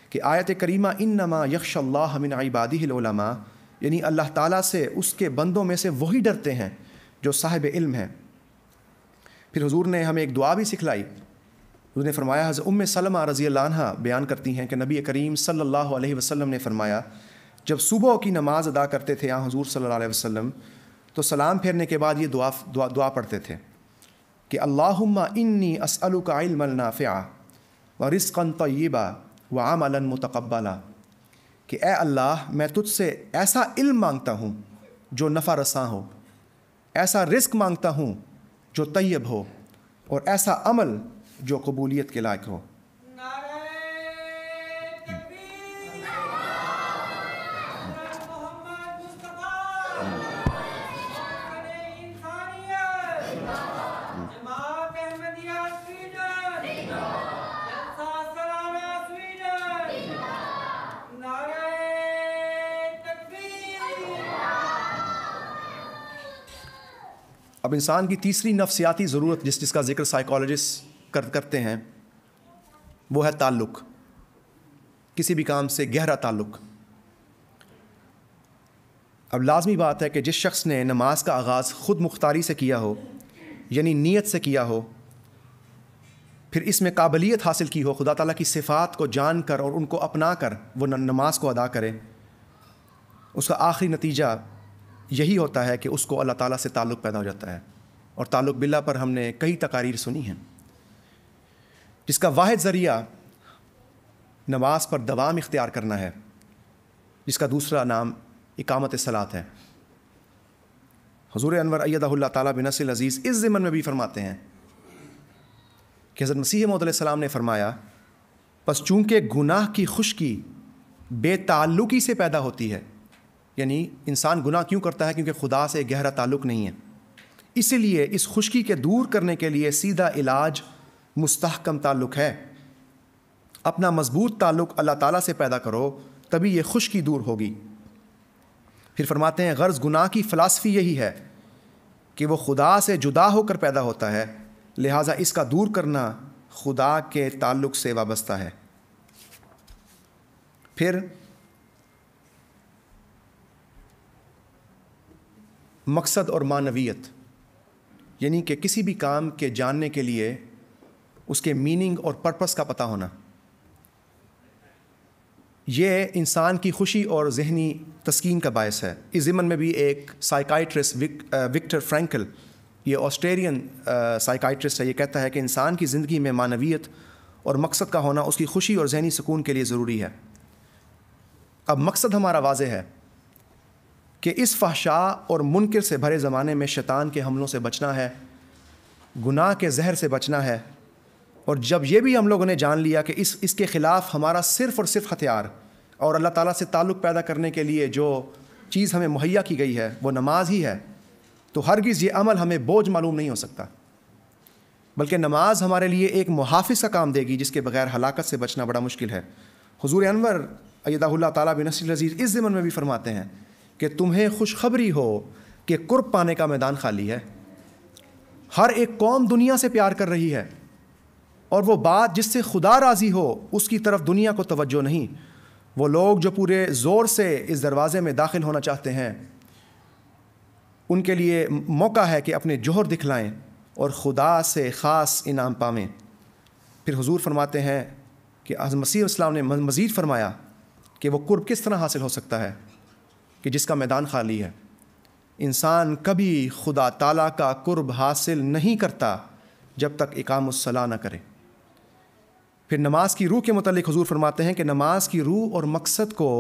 کہ آیت کریمہ انما یخشی اللہ من عبادہ العلماء، یعنی اللہ تعالیٰ سے اس کے بندوں میں سے وہی ڈرتے ہیں جو صاحب علم ہیں. پھر حضور نے ہمیں ایک دعا بھی سکھلائی. حضور نے فرمایا، حضرت ام سلمہ رضی اللہ عنہ بیان کرتی ہیں کہ نبی کریم صلی اللہ علیہ وسلم نے فرمایا جب صبح کی نماز ادا کرتے تھے حضور صلی اللہ علیہ وسلم تو سلام پھیرنے کے بعد یہ دعا پڑھتے تھے کہ اللہم انی اسألک علما نافعا ورزقا طیبا وعملا متقبلا، کہ اے اللہ میں تجھ سے ایسا علم مانگتا ہوں جو نفع رساں ہو، ایسا رزق مانگتا ہوں جو طیب ہو، اور ایسا عمل جو قبولیت کے لائق ہو. اب انسان کی تیسری نفسیاتی ضرورت جس کا ذکر سائیکالوجسٹ کرتے ہیں وہ ہے تعلق، کسی بھی کام سے گہرا تعلق. اب لازمی بات ہے کہ جس شخص نے نماز کا آغاز خود مختاری سے کیا ہو، یعنی نیت سے کیا ہو، پھر اس میں قابلیت حاصل کی ہو خدا تعالیٰ کی صفات کو جان کر اور ان کو اپنا کر وہ نماز کو ادا کرے، اس کا آخری نتیجہ یہی ہوتا ہے کہ اس کو اللہ تعالیٰ سے تعلق پیدا ہو جاتا ہے. اور تعلق باللہ پر ہم نے کئی تقاریر سنی ہیں جس کا واحد ذریعہ نماز پر دوام اختیار کرنا ہے، جس کا دوسرا نام اقامت صلاۃ ہے. حضور انور ایدہ اللہ تعالیٰ بنصر العزیز اس ضمن میں بھی فرماتے ہیں کہ حضرت مسیح موعود علیہ السلام نے فرمایا پس چونکہ گناہ کی خشکی بے تعلقی سے پیدا ہوتی ہے، یعنی انسان گناہ کیوں کرتا ہے؟ کیونکہ خدا سے گہرا تعلق نہیں ہے. اسی لیے اس خشکی کے دور کرنے کے لیے سیدھا علاج مستحکم تعلق ہے. اپنا مضبوط تعلق اللہ تعالیٰ سے پیدا کرو، تبھی یہ خشکی دور ہوگی. پھر فرماتے ہیں غرض گناہ کی فلسفی یہی ہے کہ وہ خدا سے جدا ہو کر پیدا ہوتا ہے، لہٰذا اس کا دور کرنا خدا کے تعلق سے وابستہ ہے. پھر مقصد اور معنویت، یعنی کہ کسی بھی کام کے جاننے کے لیے اس کے میننگ اور پرپس کا پتہ ہونا، یہ انسان کی خوشی اور ذہنی تسکین کا باعث ہے. اس ضمن میں بھی ایک سائیکائٹرسٹ وکٹر فرینکل، یہ آسٹریلین سائیکائٹرسٹ ہے، یہ کہتا ہے کہ انسان کی زندگی میں معنویت اور مقصد کا ہونا اس کی خوشی اور ذہنی سکون کے لیے ضروری ہے. اب مقصد ہمارا واضح ہے کہ اس فحشاء اور منکر سے بھرے زمانے میں شیطان کے حملوں سے بچنا ہے، گناہ کے زہر سے بچنا ہے. اور جب یہ بھی ہم لوگوں نے جان لیا کہ اس کے خلاف ہمارا صرف اور صرف ہتھیار اور اللہ تعالیٰ سے تعلق پیدا کرنے کے لیے جو چیز ہمیں مہیا کی گئی ہے وہ نماز ہی ہے، تو ہرگز یہ عمل ہمیں بوجھ معلوم نہیں ہو سکتا، بلکہ نماز ہمارے لیے ایک محافظ کا کام دے گی جس کے بغیر ہلاکت سے بچنا بڑا مشکل ہے. حضور انور ایدہ اللہ تعالیٰ بنصر العزیز اس ضمن میں بھی فرماتے ہیں کہ تمہیں خوشخبری ہو کہ قرب پانے کا میدان خالی ہے. ہر ایک قوم دنیا سے پیار کر رہی ہے، اور وہ بات جس سے خدا راضی ہو اس کی طرف دنیا کو توجہ نہیں. وہ لوگ جو پورے زور سے اس دروازے میں داخل ہونا چاہتے ہیں ان کے لیے موقع ہے کہ اپنے جوہر دکھلائیں اور خدا سے خاص انعام پائیں. پھر حضور فرماتے ہیں کہ حضرت مسیح السلام نے مزید فرمایا کہ وہ قرب کس طرح حاصل ہو سکتا ہے کہ جس کا میدان خالی ہے. انسان کبھی خدا تعالیٰ کا قرب حاصل نہیں کرتا جب تک اقام الصلاۃ نہ کرے. پھر نماز کی روح کے متعلق حضور فرماتے ہیں کہ نماز کی روح اور مقصد کو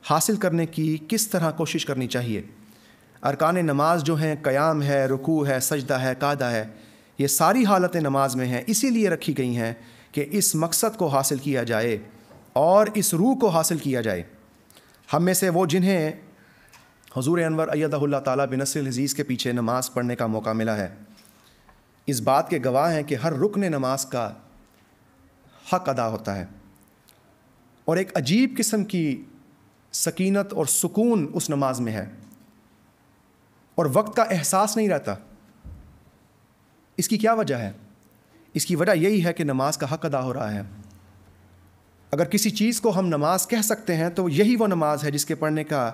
حاصل کرنے کی کس طرح کوشش کرنی چاہیے. ارکان نماز جو ہیں قیام ہے، رکوع ہے، سجدہ ہے، قعدہ ہے، یہ ساری حالتیں نماز میں ہیں، اسی لیے رکھی گئی ہیں کہ اس مقصد کو حاصل کیا جائے اور اس روح کو حاصل کیا جائے. ہم میں سے وہ جنہیں حضور انور ایدہ اللہ تعالیٰ بنصر العزیز کے پیچھے نماز پڑھنے کا موقع ملا ہے، اس بات کے گواہ ہیں کہ ہر رکن نماز کا حق ادا ہوتا ہے اور ایک عجیب قسم کی سکینت اور سکون اس نماز میں ہے اور وقت کا احساس نہیں رہتا. اس کی کیا وجہ ہے؟ اس کی وجہ یہی ہے کہ نماز کا حق ادا ہو رہا ہے. اگر کسی چیز کو ہم نماز کہہ سکتے ہیں تو یہی وہ نماز ہے جس کے پڑھنے کا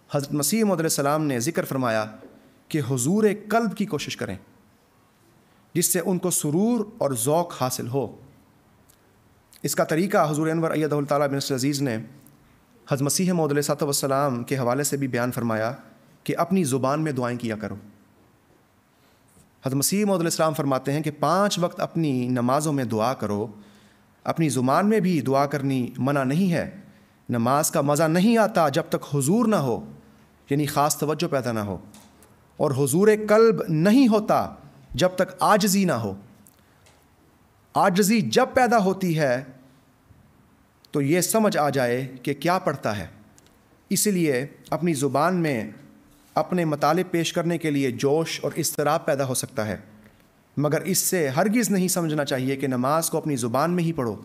حضرت مسیح موعود علیہ السلام نے ذکر فرمایا کہ حضور قلب کی کوشش کریں جس سے ان کو سرور اور ذوق حاصل ہو. اس کا طریقہ حضور انور ایدہ اللہ تعالیٰ بنصر العزیز نے حضرت مسیح موعود علیہ السلام کے حوالے سے بھی بیان فرمایا کہ اپنی زبان میں دعائیں کیا کرو. حضرت مسیح موعود علیہ السلام فرماتے ہیں کہ 5 وقت اپنی نمازوں میں دعا کرو. اپنی زبان میں بھی دعا کرنی منع نہیں ہے. نماز کا مزہ نہیں آتا جب تک حضور نہ ہو، یعنی خاص توجہ پیدا نہ ہو، اور حضور قلب نہیں ہوتا جب تک عاجزی نہ ہو. عاجزی جب پیدا ہوتی ہے تو یہ سمجھ آ جائے کہ کیا پڑھتا ہے. اس لیے اپنی زبان میں اپنے مطالب پیش کرنے کے لیے جوش اور اضطراب پیدا ہو سکتا ہے، مگر اس سے ہرگز نہیں سمجھنا چاہیے کہ نماز کو اپنی زبان میں ہی پڑھو.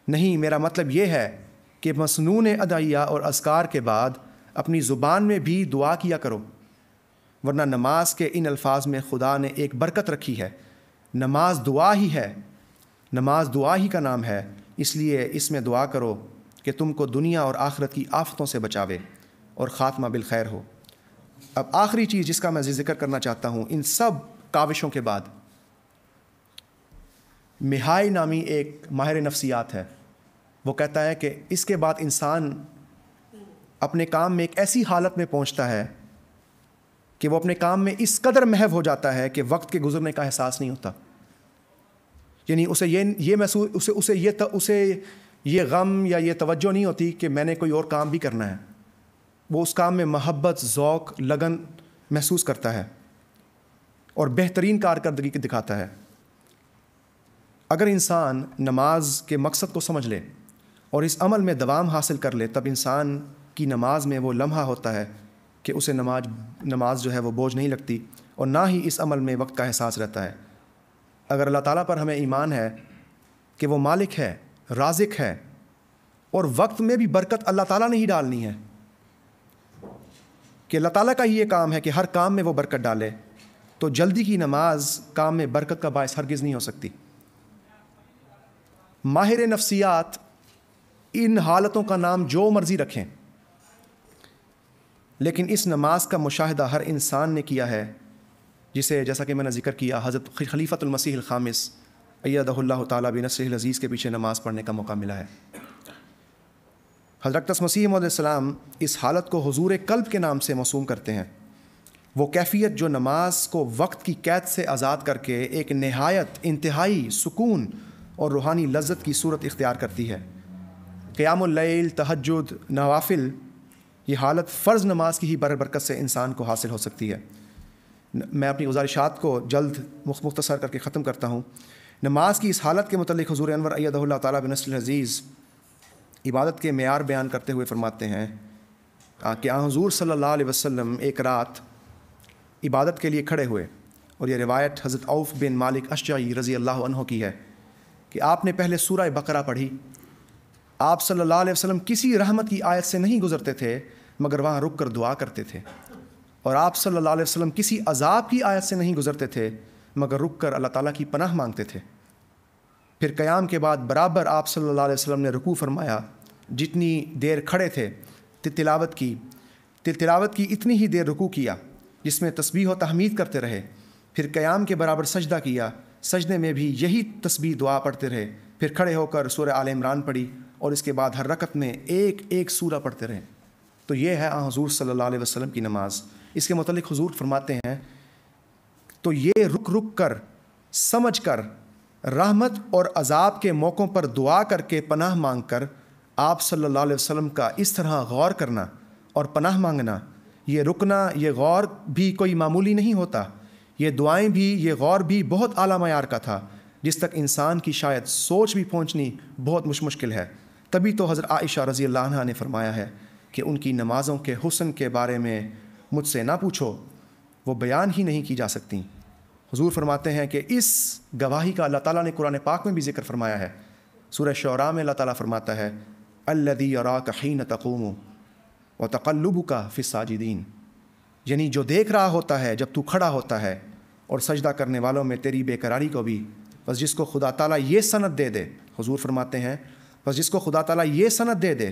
نہیں، میرا مطلب یہ ہے کہ مسنون ادعیہ اور اذکار کے بعد اپنی زبان میں بھی دعا کیا کرو، ورنہ نماز کے ان الفاظ میں خدا نے ایک برکت رکھی ہے. نماز دعا ہی ہے، نماز دعا ہی کا نام ہے، اس لیے اس میں دعا کرو کہ تم کو دنیا اور آخرت کی آفتوں سے بچاوے اور خاتمہ بالخیر ہو. اب آخری چیز جس کا میں ذکر کرنا چاہتا ہوں ان سب کاوشوں کے بعد، مہائی نامی ایک ماہر نفسیات ہے، وہ کہتا ہے کہ اس کے بعد انسان اپنے کام میں ایک ایسی حالت میں پہنچتا ہے کہ وہ اپنے کام میں اس قدر محو ہو جاتا ہے کہ وقت کے گزرنے کا احساس نہیں ہوتا. یعنی اسے یہ محسوس اسے یہ غم یا یہ توجہ نہیں ہوتی کہ میں نے کوئی اور کام بھی کرنا ہے. وہ اس کام میں محبت، ذوق، لگن محسوس کرتا ہے اور بہترین کارکردگی دکھاتا ہے. اگر انسان نماز کے مقصد کو سمجھ لے اور اس عمل میں دوام حاصل کر لے، تب انسان کی نماز میں وہ لمحہ ہوتا ہے کہ اسے نماز جو ہے وہ بوجھ نہیں لگتی اور نہ ہی اس عمل میں وقت کا احساس رہتا ہے. اگر اللہ تعالیٰ پر ہمیں ایمان ہے کہ وہ مالک ہے، رازق ہے اور وقت میں بھی برکت اللہ تعالیٰ نے ہی ڈالنی ہے، کہ اللہ تعالیٰ کا ہی یہ کام ہے کہ ہر کام میں وہ برکت ڈالے، تو جلدی کی نماز کام میں برکت کا باعث ہرگز نہیں ہو سکتی. ماہر نفسیات ان حالتوں کا نام جو مرضی رکھیں، لیکن اس نماز کا مشاہدہ ہر انسان نے کیا ہے جسے، جیسا کہ میں نے ذکر کیا، حضرت خلیفۃ المسیح الخامس ایدہ اللہ تعالیٰ بنصرہ العزیز کے پیچھے نماز پڑھنے کا موقع ملا ہے. حضرت مسیح موعود علیہ السلام اس حالت کو حضور قلب کے نام سے موسوم کرتے ہیں. وہ کیفیت جو نماز کو وقت کی قید سے آزاد کر کے ایک نہایت انتہائی سکون اور روحانی لذت کی صورت اختیار کرتی ہے. قیام اللیل، تہجد، نوافل، یہ حالت فرض نماز کی ہی برکت سے انسان کو حاصل ہو سکتی ہے. میں اپنی گزارشات کو جلد مختصر کر کے ختم کرتا ہوں. نماز کی اس حالت کے متعلق حضور انور ایدہ اللہ تعالیٰ بنصرہ العزیز عبادت کے معیار بیان کرتے ہوئے فرماتے ہیں کہ حضور صلی اللہ علیہ وسلم ایک رات عبادت کے لیے کھڑے ہوئے، اور یہ روایت حضرت عوف بن مالک اشجعی رضی اللہ عنہ کی ہے کہ آپ نے پہلے سورہ بقرہ پڑھی. آپ صلی اللہ علیہ وسلم کسی رحمت کی آیت سے نہیں گزرتے تھے مگر وہاں رک کر دعا کرتے تھے، اور آپ صلی اللہ علیہ وسلم کسی عذاب کی آیت سے نہیں گزرتے تھے مگر رک کر اللہ تعالیٰ کی پناہ مانگتے تھے. پھر قیام کے بعد برابر آپ صلی اللہ علیہ وسلم نے رکوع فرمایا، جتنی دیر کھڑے تھے تلاوت کی اتنی ہی دیر رکوع کیا جس میں تسبیح و تحمید کرتے رہے. پھر قیام کے برابر سجدہ کیا، سجدے میں بھی یہی تسبیح دعا پڑھتے رہے. پھر کھڑے ہو کر سورہ آل عمران پڑھی اور اس کے بعد ہر رکعت میں ایک ایک سورہ پڑھتے رہیں۔ تو یہ ہے حضور صلی اللہ علیہ وسلم کی نماز۔ اس کے متعلق حضور فرماتے ہیں تو یہ رک رک کر سمجھ کر رحمت اور عذاب کے موقعوں پر دعا کر کے پناہ مانگ کر آپ صلی اللہ علیہ وسلم کا اس طرح غور کرنا اور پناہ مانگنا، یہ رکنا، یہ غور بھی کوئی معمولی نہیں ہوتا، یہ دعائیں بھی، یہ غور بھی بہت اعلیٰ معیار کا تھا جس تک انسان کی شاید سوچ بھی پہنچنی بہت مشکل ہے۔ تبھی تو حضرت عائشہ رضی اللہ عنہا نے فرمایا ہے کہ ان کی نمازوں کے حسن کے بارے میں مجھ سے نہ پوچھو، وہ بیان ہی نہیں کی جا سکتی۔ حضور فرماتے ہیں کہ اس گواہی کا اللہ تعالیٰ نے قرآن پاک میں بھی ذکر فرمایا ہے۔ سورہ شعراء میں اللہ تعالیٰ فرماتا ہے الذی یراک حین تقوم وتقلبک فی الساجدین، یعنی جو دیکھ رہا ہوتا ہے جب تو کھڑا ہوتا ہے اور سجدہ کرنے والوں میں تیری بے قراری کو بھی۔ بس جس کو خدا تعالیٰ یہ سند دے دے، حضور فرماتے ہیں بس جس کو خدا تعالیٰ یہ سند دے دے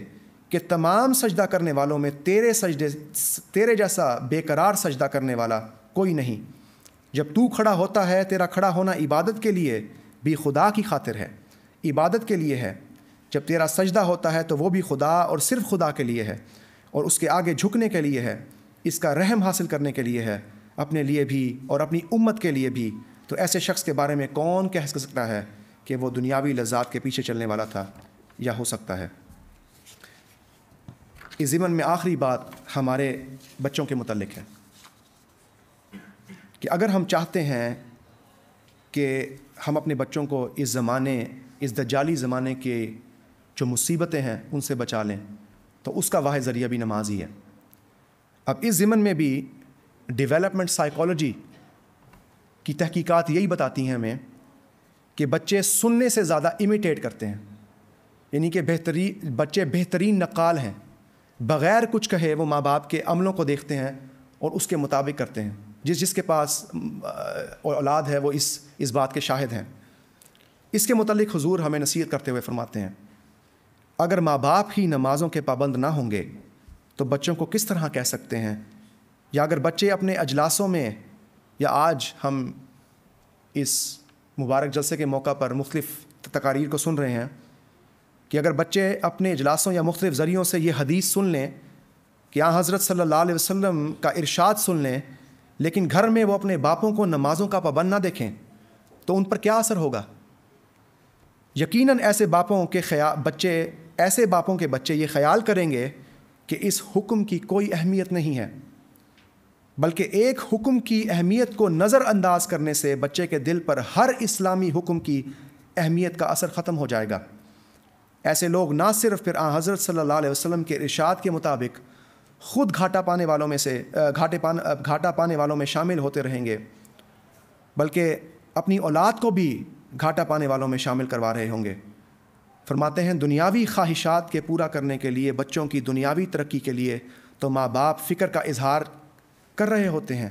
کہ تمام سجدہ کرنے والوں میں تیرے جیسا بے قرار سجدہ کرنے والا کوئی نہیں۔ جب تو کھڑا ہوتا ہے، تیرا کھڑا ہونا عبادت کے لیے بھی خدا کی خاطر ہے، عبادت کے لیے ہے۔ جب تیرا سجدہ ہوتا ہے تو وہ بھی خدا اور صرف خدا کے لیے ہے، اور اس کے آگے جھکنے کے لیے ہے، اس کا رحم حاصل کرنے کے لیے ہے، اپنے لیے بھی اور اپنی امت کے لیے بھی۔ تو ایسے شخص کے بارے میں کون کہہ سکتا ہے کہ وہ دنیاوی لذات کے پیچھے چلنے والا تھا یا ہو سکتا ہے۔ اس ضمن میں آخری بات ہمارے بچوں کے متعلق ہے کہ اگر ہم چاہتے ہیں کہ ہم اپنے بچوں کو اس زمانے، اس دجالی زمانے کے جو مصیبتیں ہیں ان سے بچا لیں تو اس کا واحد ذریعہ بھی نماز ہی ہے۔ اب اس ضمن میں بھی ڈیولپمنٹ سائیکالوجی کی تحقیقات یہی بتاتی ہیں ہمیں کہ بچے سننے سے زیادہ امیٹیٹ کرتے ہیں، یعنی کہ بچے بہترین نقال ہیں، بغیر کچھ کہے وہ ماں باپ کے عملوں کو دیکھتے ہیں اور اس کے مطابق کرتے ہیں۔ جس کے پاس اولاد ہے وہ اس بات کے شاہد ہیں۔ اس کے متعلق حضور ہمیں نصیحت کرتے ہوئے فرماتے ہیں اگر ماں باپ ہی نمازوں کے پابند نہ ہوں گے تو بچوں کو کس طرح کہہ سکتے ہیں، یا اگر بچے اپنے اجلاسوں میں، یا آج ہم اس مبارک جلسے کے موقع پر مختلف تقاریر کو سن رہے ہیں کہ اگر بچے اپنے اجلاسوں یا مختلف ذریعوں سے یہ حدیث سن لیں کہ حضرت صلی اللہ علیہ وسلم کا ارشاد سن لیں، لیکن گھر میں وہ اپنے باپوں کو نمازوں کا پابند نہ دیکھیں تو ان پر کیا اثر ہوگا؟ یقیناً ایسے باپوں کے بچے یہ خیال کریں گے کہ اس حکم کی کوئی اہمیت نہیں ہے، بلکہ ایک حکم کی اہمیت کو نظر انداز کرنے سے بچے کے دل پر ہر اسلامی حکم کی اہمیت کا اثر ختم ہو جائے گا۔ ایسے لوگ نہ صرف پھر حضرت صلی اللہ علیہ وسلم کے ارشاد کے مطابق خود گھاٹا پانے والوں میں شامل ہوتے رہیں گے، بلکہ اپنی اولاد کو بھی گھاٹا پانے والوں میں شامل کروا رہے ہوں گے۔ فرماتے ہیں دنیاوی خواہشات کے پورا کرنے کے لیے، بچوں کی دنیاوی ترقی کے لیے تو ماں باپ فکر کا اظہار کر رہے ہوتے ہیں،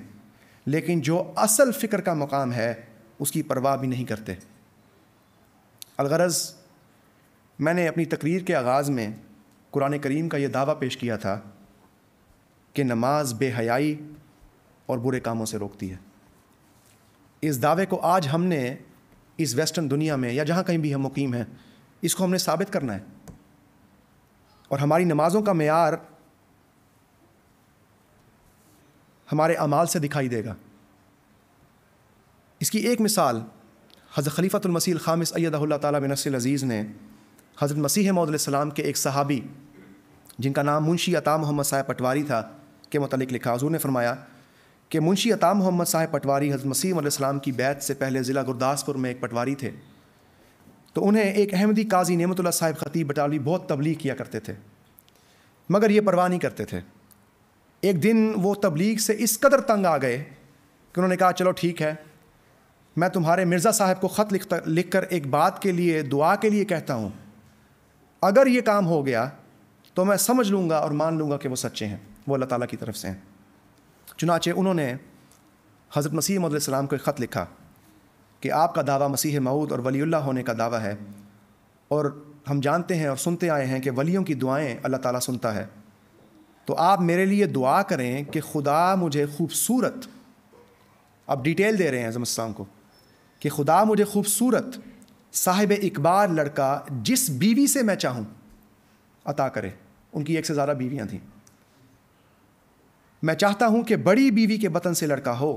لیکن جو اصل فکر کا مقام ہے اس کی پرواہ بھی نہیں کرتے۔ الغرض میں نے اپنی تقریر کے آغاز میں قرآن کریم کا یہ دعویٰ پیش کیا تھا کہ نماز بے حیائی اور برے کاموں سے روکتی ہے۔ اس دعوے کو آج ہم نے اس ویسٹرن دنیا میں یا جہاں کہیں بھی ہم مقیم ہیں، اس کو ہم نے ثابت کرنا ہے، اور ہماری نمازوں کا معیار ہمارے اعمال سے دکھائی دے گا۔ اس کی ایک مثال حضرت خلیفۃ المسیح الخامس ایدہ اللہ تعالیٰ بنصر العزیز نے حضرت مسیح موعود علیہ السلام کے ایک صحابی جن کا نام منشی عطا محمد صاحب پٹواری تھا کے متعلق لکھا۔ حضور نے فرمایا کہ منشی عطا محمد صاحب پٹواری حضرت مسیح علیہ السلام کی بیعت سے پہلے ضلع گرداسپور میں ایک پٹواری تھے، تو انہیں ایک احمدی قاضی نعمت اللہ صاحب خطیب بٹالوی بہت تبلیغ کیا کرتے تھے، مگر یہ پرواہ نہیں کرتے تھے۔ ایک دن وہ تبلیغ سے اس قدر تنگ آ گئے کہ انہوں نے کہا چلو ٹھیک ہے، میں تمہارے مرزا صاحب کو خط لکھ کر ایک بات کے لیے، دعا کے لیے کہتا ہوں، اگر یہ کام ہو گیا تو میں سمجھ لوں گا اور مان لوں گا کہ وہ سچے ہیں، وہ اللہ تعالیٰ کی طرف سے ہیں۔ چنانچہ انہوں نے حضرت مسیح موعود علیہ السلام کو ایک خط لکھا کہ آپ کا دعویٰ مسیح موعود اور ولی اللہ ہونے کا دعویٰ ہے، اور ہم جانتے ہیں اور سنتے آئے ہیں کہ ولیوں کی دعائیں اللہ تعالیٰ سنتا ہے، تو آپ میرے لیے دعا کریں کہ خدا مجھے خوبصورت، اب ڈیٹیل دے رہے ہیں حضرت مسیح کو، کہ خدا مجھے خوبصورت صاحب اقبال لڑکا جس بیوی سے میں چاہوں عطا کرے. ان کی ایک سے زیادہ بیویاں تھیں. میں چاہتا ہوں کہ بڑی بیوی کے بطن سے لڑکا ہو.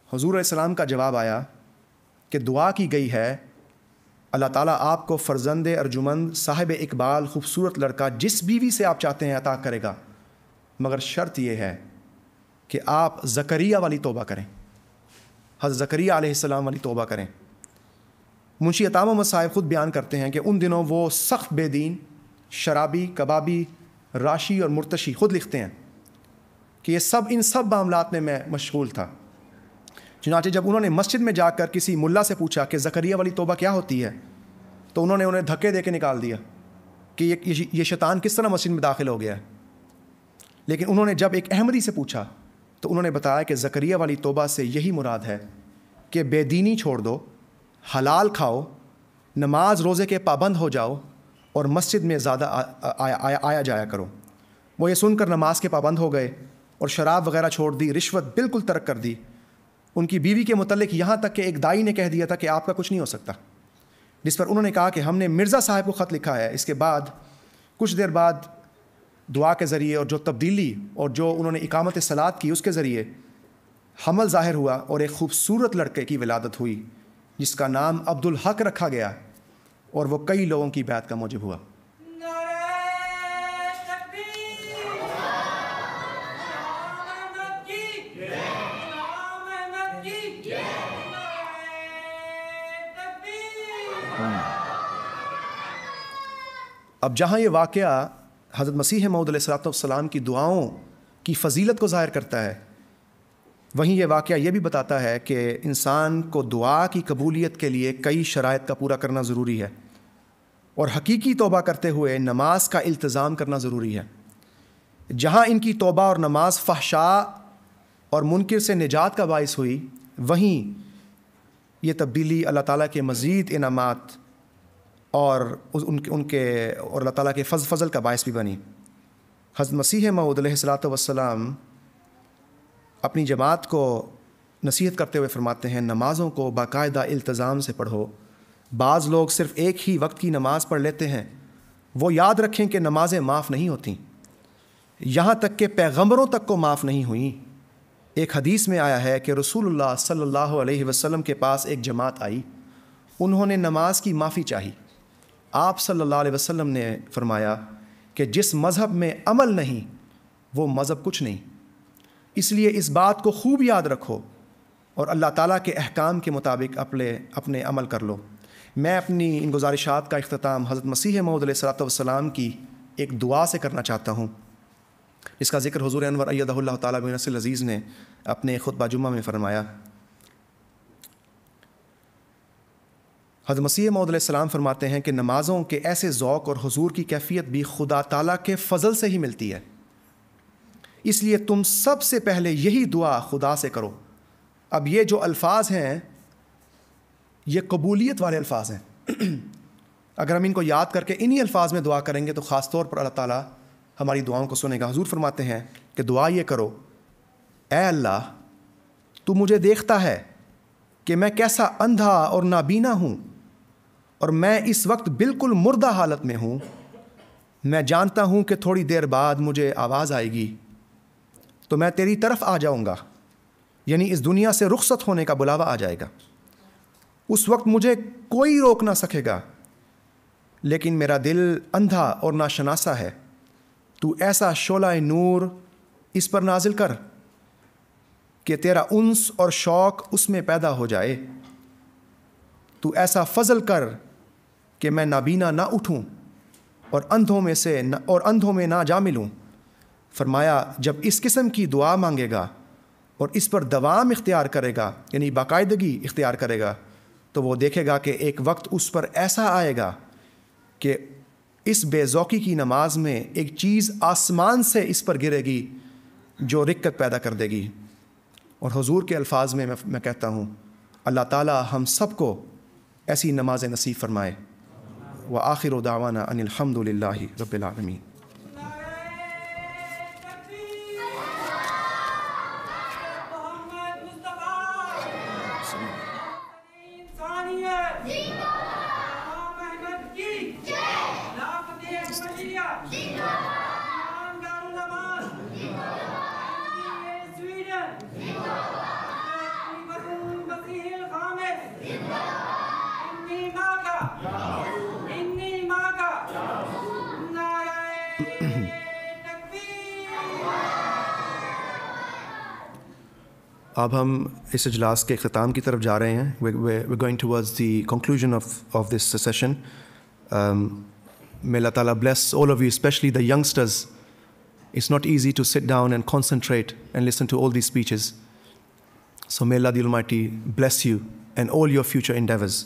حضور علیہ السلام کا جواب آیا کہ دعا کی گئی ہے اللہ تعالیٰ آپ کو فرزند ارجمند صاحب اقبال خوبصورت لڑکا جس بیوی سے آپ چاہتے ہیں عطا کرے گا، مگر شرط یہ ہے کہ آپ زکریا والی توبہ کریں، حضرت زکریا علیہ السلام والی توبہ کریں. منشی عطا محمد صاحب خود بیان کرتے ہیں کہ ان دنوں وہ سخت بے دین، شرابی، کبابی، راشی اور مرتشی، خود لکھتے ہیں کہ یہ ان سب معاملات میں مشغول تھا. چنانچہ جب انہوں نے مسجد میں جا کر کسی ملا سے پوچھا کہ زکریا والی توبہ کیا ہوتی ہے، تو انہوں نے انہیں دھکے دے کے نکال دیا کہ یہ شیطان کس طرح مسجد میں داخل ہو گیا ہے. لیکن انہوں نے جب ایک احمدی سے پوچھا تو انہوں نے بتایا کہ زکریا والی توبہ سے یہی مراد ہے کہ بے دینی چھوڑ دو، حلال کھاؤ، نماز روزے کے پابند ہو جاؤ اور مسجد میں زیادہ آیا جایا کرو. وہ یہ سن کر نماز کے پابند ہو گئے اور شراب وغیرہ چھوڑ دی، رشوت بالکل ترک کر دی. ان کی بیوی کے متعلق یہاں تک کہ ایک دائی نے کہہ دیا تھا کہ آپ کا کچھ نہیں ہو سکتا، جس پر انہوں نے کہا کہ ہم نے مرزا صاحب کو خط لکھا ہے. اس کے بعد کچھ دیر بعد دعا کے ذریعے اور جو تبدیلی اور جو انہوں نے اقامت صلاۃ کی اس کے ذریعے حمل ظاہر ہوا اور ایک خوبصورت لڑکے کی ولادت ہوئی جس کا نام عبدالحق رکھا گیا اور وہ کئی لوگوں کی بیعت کا موجب ہوا. اب جہاں یہ واقعہ حضرت مسیح موعود علیہ الصلوۃ والسلام کی دعاؤں کی فضیلت کو ظاہر کرتا ہے، وہیں یہ واقعہ یہ بھی بتاتا ہے کہ انسان کو دعا کی قبولیت کے لیے کئی شرائط کا پورا کرنا ضروری ہے اور حقیقی توبہ کرتے ہوئے نماز کا التزام کرنا ضروری ہے. جہاں ان کی توبہ اور نماز فحشاء اور منکر سے نجات کا باعث ہوئی، وہیں یہ تبدیلی اللہ تعالیٰ کے مزید انعامات اور ان کے اور اللہ تعالیٰ کے فضل کا باعث بھی بنی. حضرت مسیح موعود علیہ الصلوۃ والسلام اپنی جماعت کو نصیحت کرتے ہوئے فرماتے ہیں نمازوں کو باقاعدہ التزام سے پڑھو. بعض لوگ صرف ایک ہی وقت کی نماز پڑھ لیتے ہیں، وہ یاد رکھیں کہ نمازیں معاف نہیں ہوتیں، یہاں تک کہ پیغمبروں تک کو معاف نہیں ہوئیں. ایک حدیث میں آیا ہے کہ رسول اللہ صلی اللہ علیہ وسلم کے پاس ایک جماعت آئی، انہوں نے نماز کی معافی چاہی. آپ صلی اللہ علیہ وسلم نے فرمایا کہ جس مذہب میں عمل نہیں وہ مذہب کچھ نہیں. اس لیے اس بات کو خوب یاد رکھو اور اللہ تعالیٰ کے احکام کے مطابق اپنے عمل کر لو. میں اپنی ان گزارشات کا اختتام حضرت مسیح موعود علیہ الصلوۃ والسلام کی ایک دعا سے کرنا چاہتا ہوں، اس کا ذکر حضور انور ایدہ اللہ تعالیٰ بنصر العزیز نے اپنے خطبہ جمعہ میں فرمایا. حضرت مسیح موعود علیہ السلام فرماتے ہیں کہ نمازوں کے ایسے ذوق اور حضور کی کیفیت بھی خدا تعالیٰ کے فضل سے ہی ملتی ہے، اس لیے تم سب سے پہلے یہی دعا خدا سے کرو. اب یہ جو الفاظ ہیں یہ قبولیت والے الفاظ ہیں. اگر ہم ان کو یاد کر کے انہی الفاظ میں دعا کریں گے تو خاص طور پر اللہ تعالیٰ ہماری دعاؤں کو سنے گا. حضور فرماتے ہیں کہ دعا یہ کرو، اے اللہ تو مجھے دیکھتا ہے کہ میں کیسا اندھا اور نابینا ہوں اور میں اس وقت بالکل مردہ حالت میں ہوں. میں جانتا ہوں کہ تھوڑی دیر بعد مجھے آواز آئے گی تو میں تیری طرف آ جاؤں گا، یعنی اس دنیا سے رخصت ہونے کا بلاوا آ جائے گا. اس وقت مجھے کوئی روک نہ سکے گا، لیکن میرا دل اندھا اور ناشناسا ہے. تو ایسا شعلہ نور اس پر نازل کر کہ تیرا انس اور شوق اس میں پیدا ہو جائے. تو ایسا فضل کر کہ میں نابینا نہ اٹھوں اور اندھوں میں نہ جا ملوں. فرمایا جب اس قسم کی دعا مانگے گا اور اس پر دوام اختیار کرے گا، یعنی باقاعدگی اختیار کرے گا، تو وہ دیکھے گا کہ ایک وقت اس پر ایسا آئے گا کہ اس بے ذوقی کی نماز میں ایک چیز آسمان سے اس پر گرے گی جو رکت پیدا کر دے گی. اور حضور کے الفاظ میں میں کہتا ہوں اللہ تعالیٰ ہم سب کو ایسی نماز نصیب فرمائے. وآخر دعوانا ان الحمد للہ رب العالمین. ثانیہ اب ہم اس اجلاس کے اختتام کی طرف جا رہے ہیں. we're going towards the conclusion of this session. May Allah Ta'ala bless all of you, especially the youngsters. It's not easy to sit down and concentrate and listen to all these speeches. So may Allah the Almighty bless you and all your future endeavors.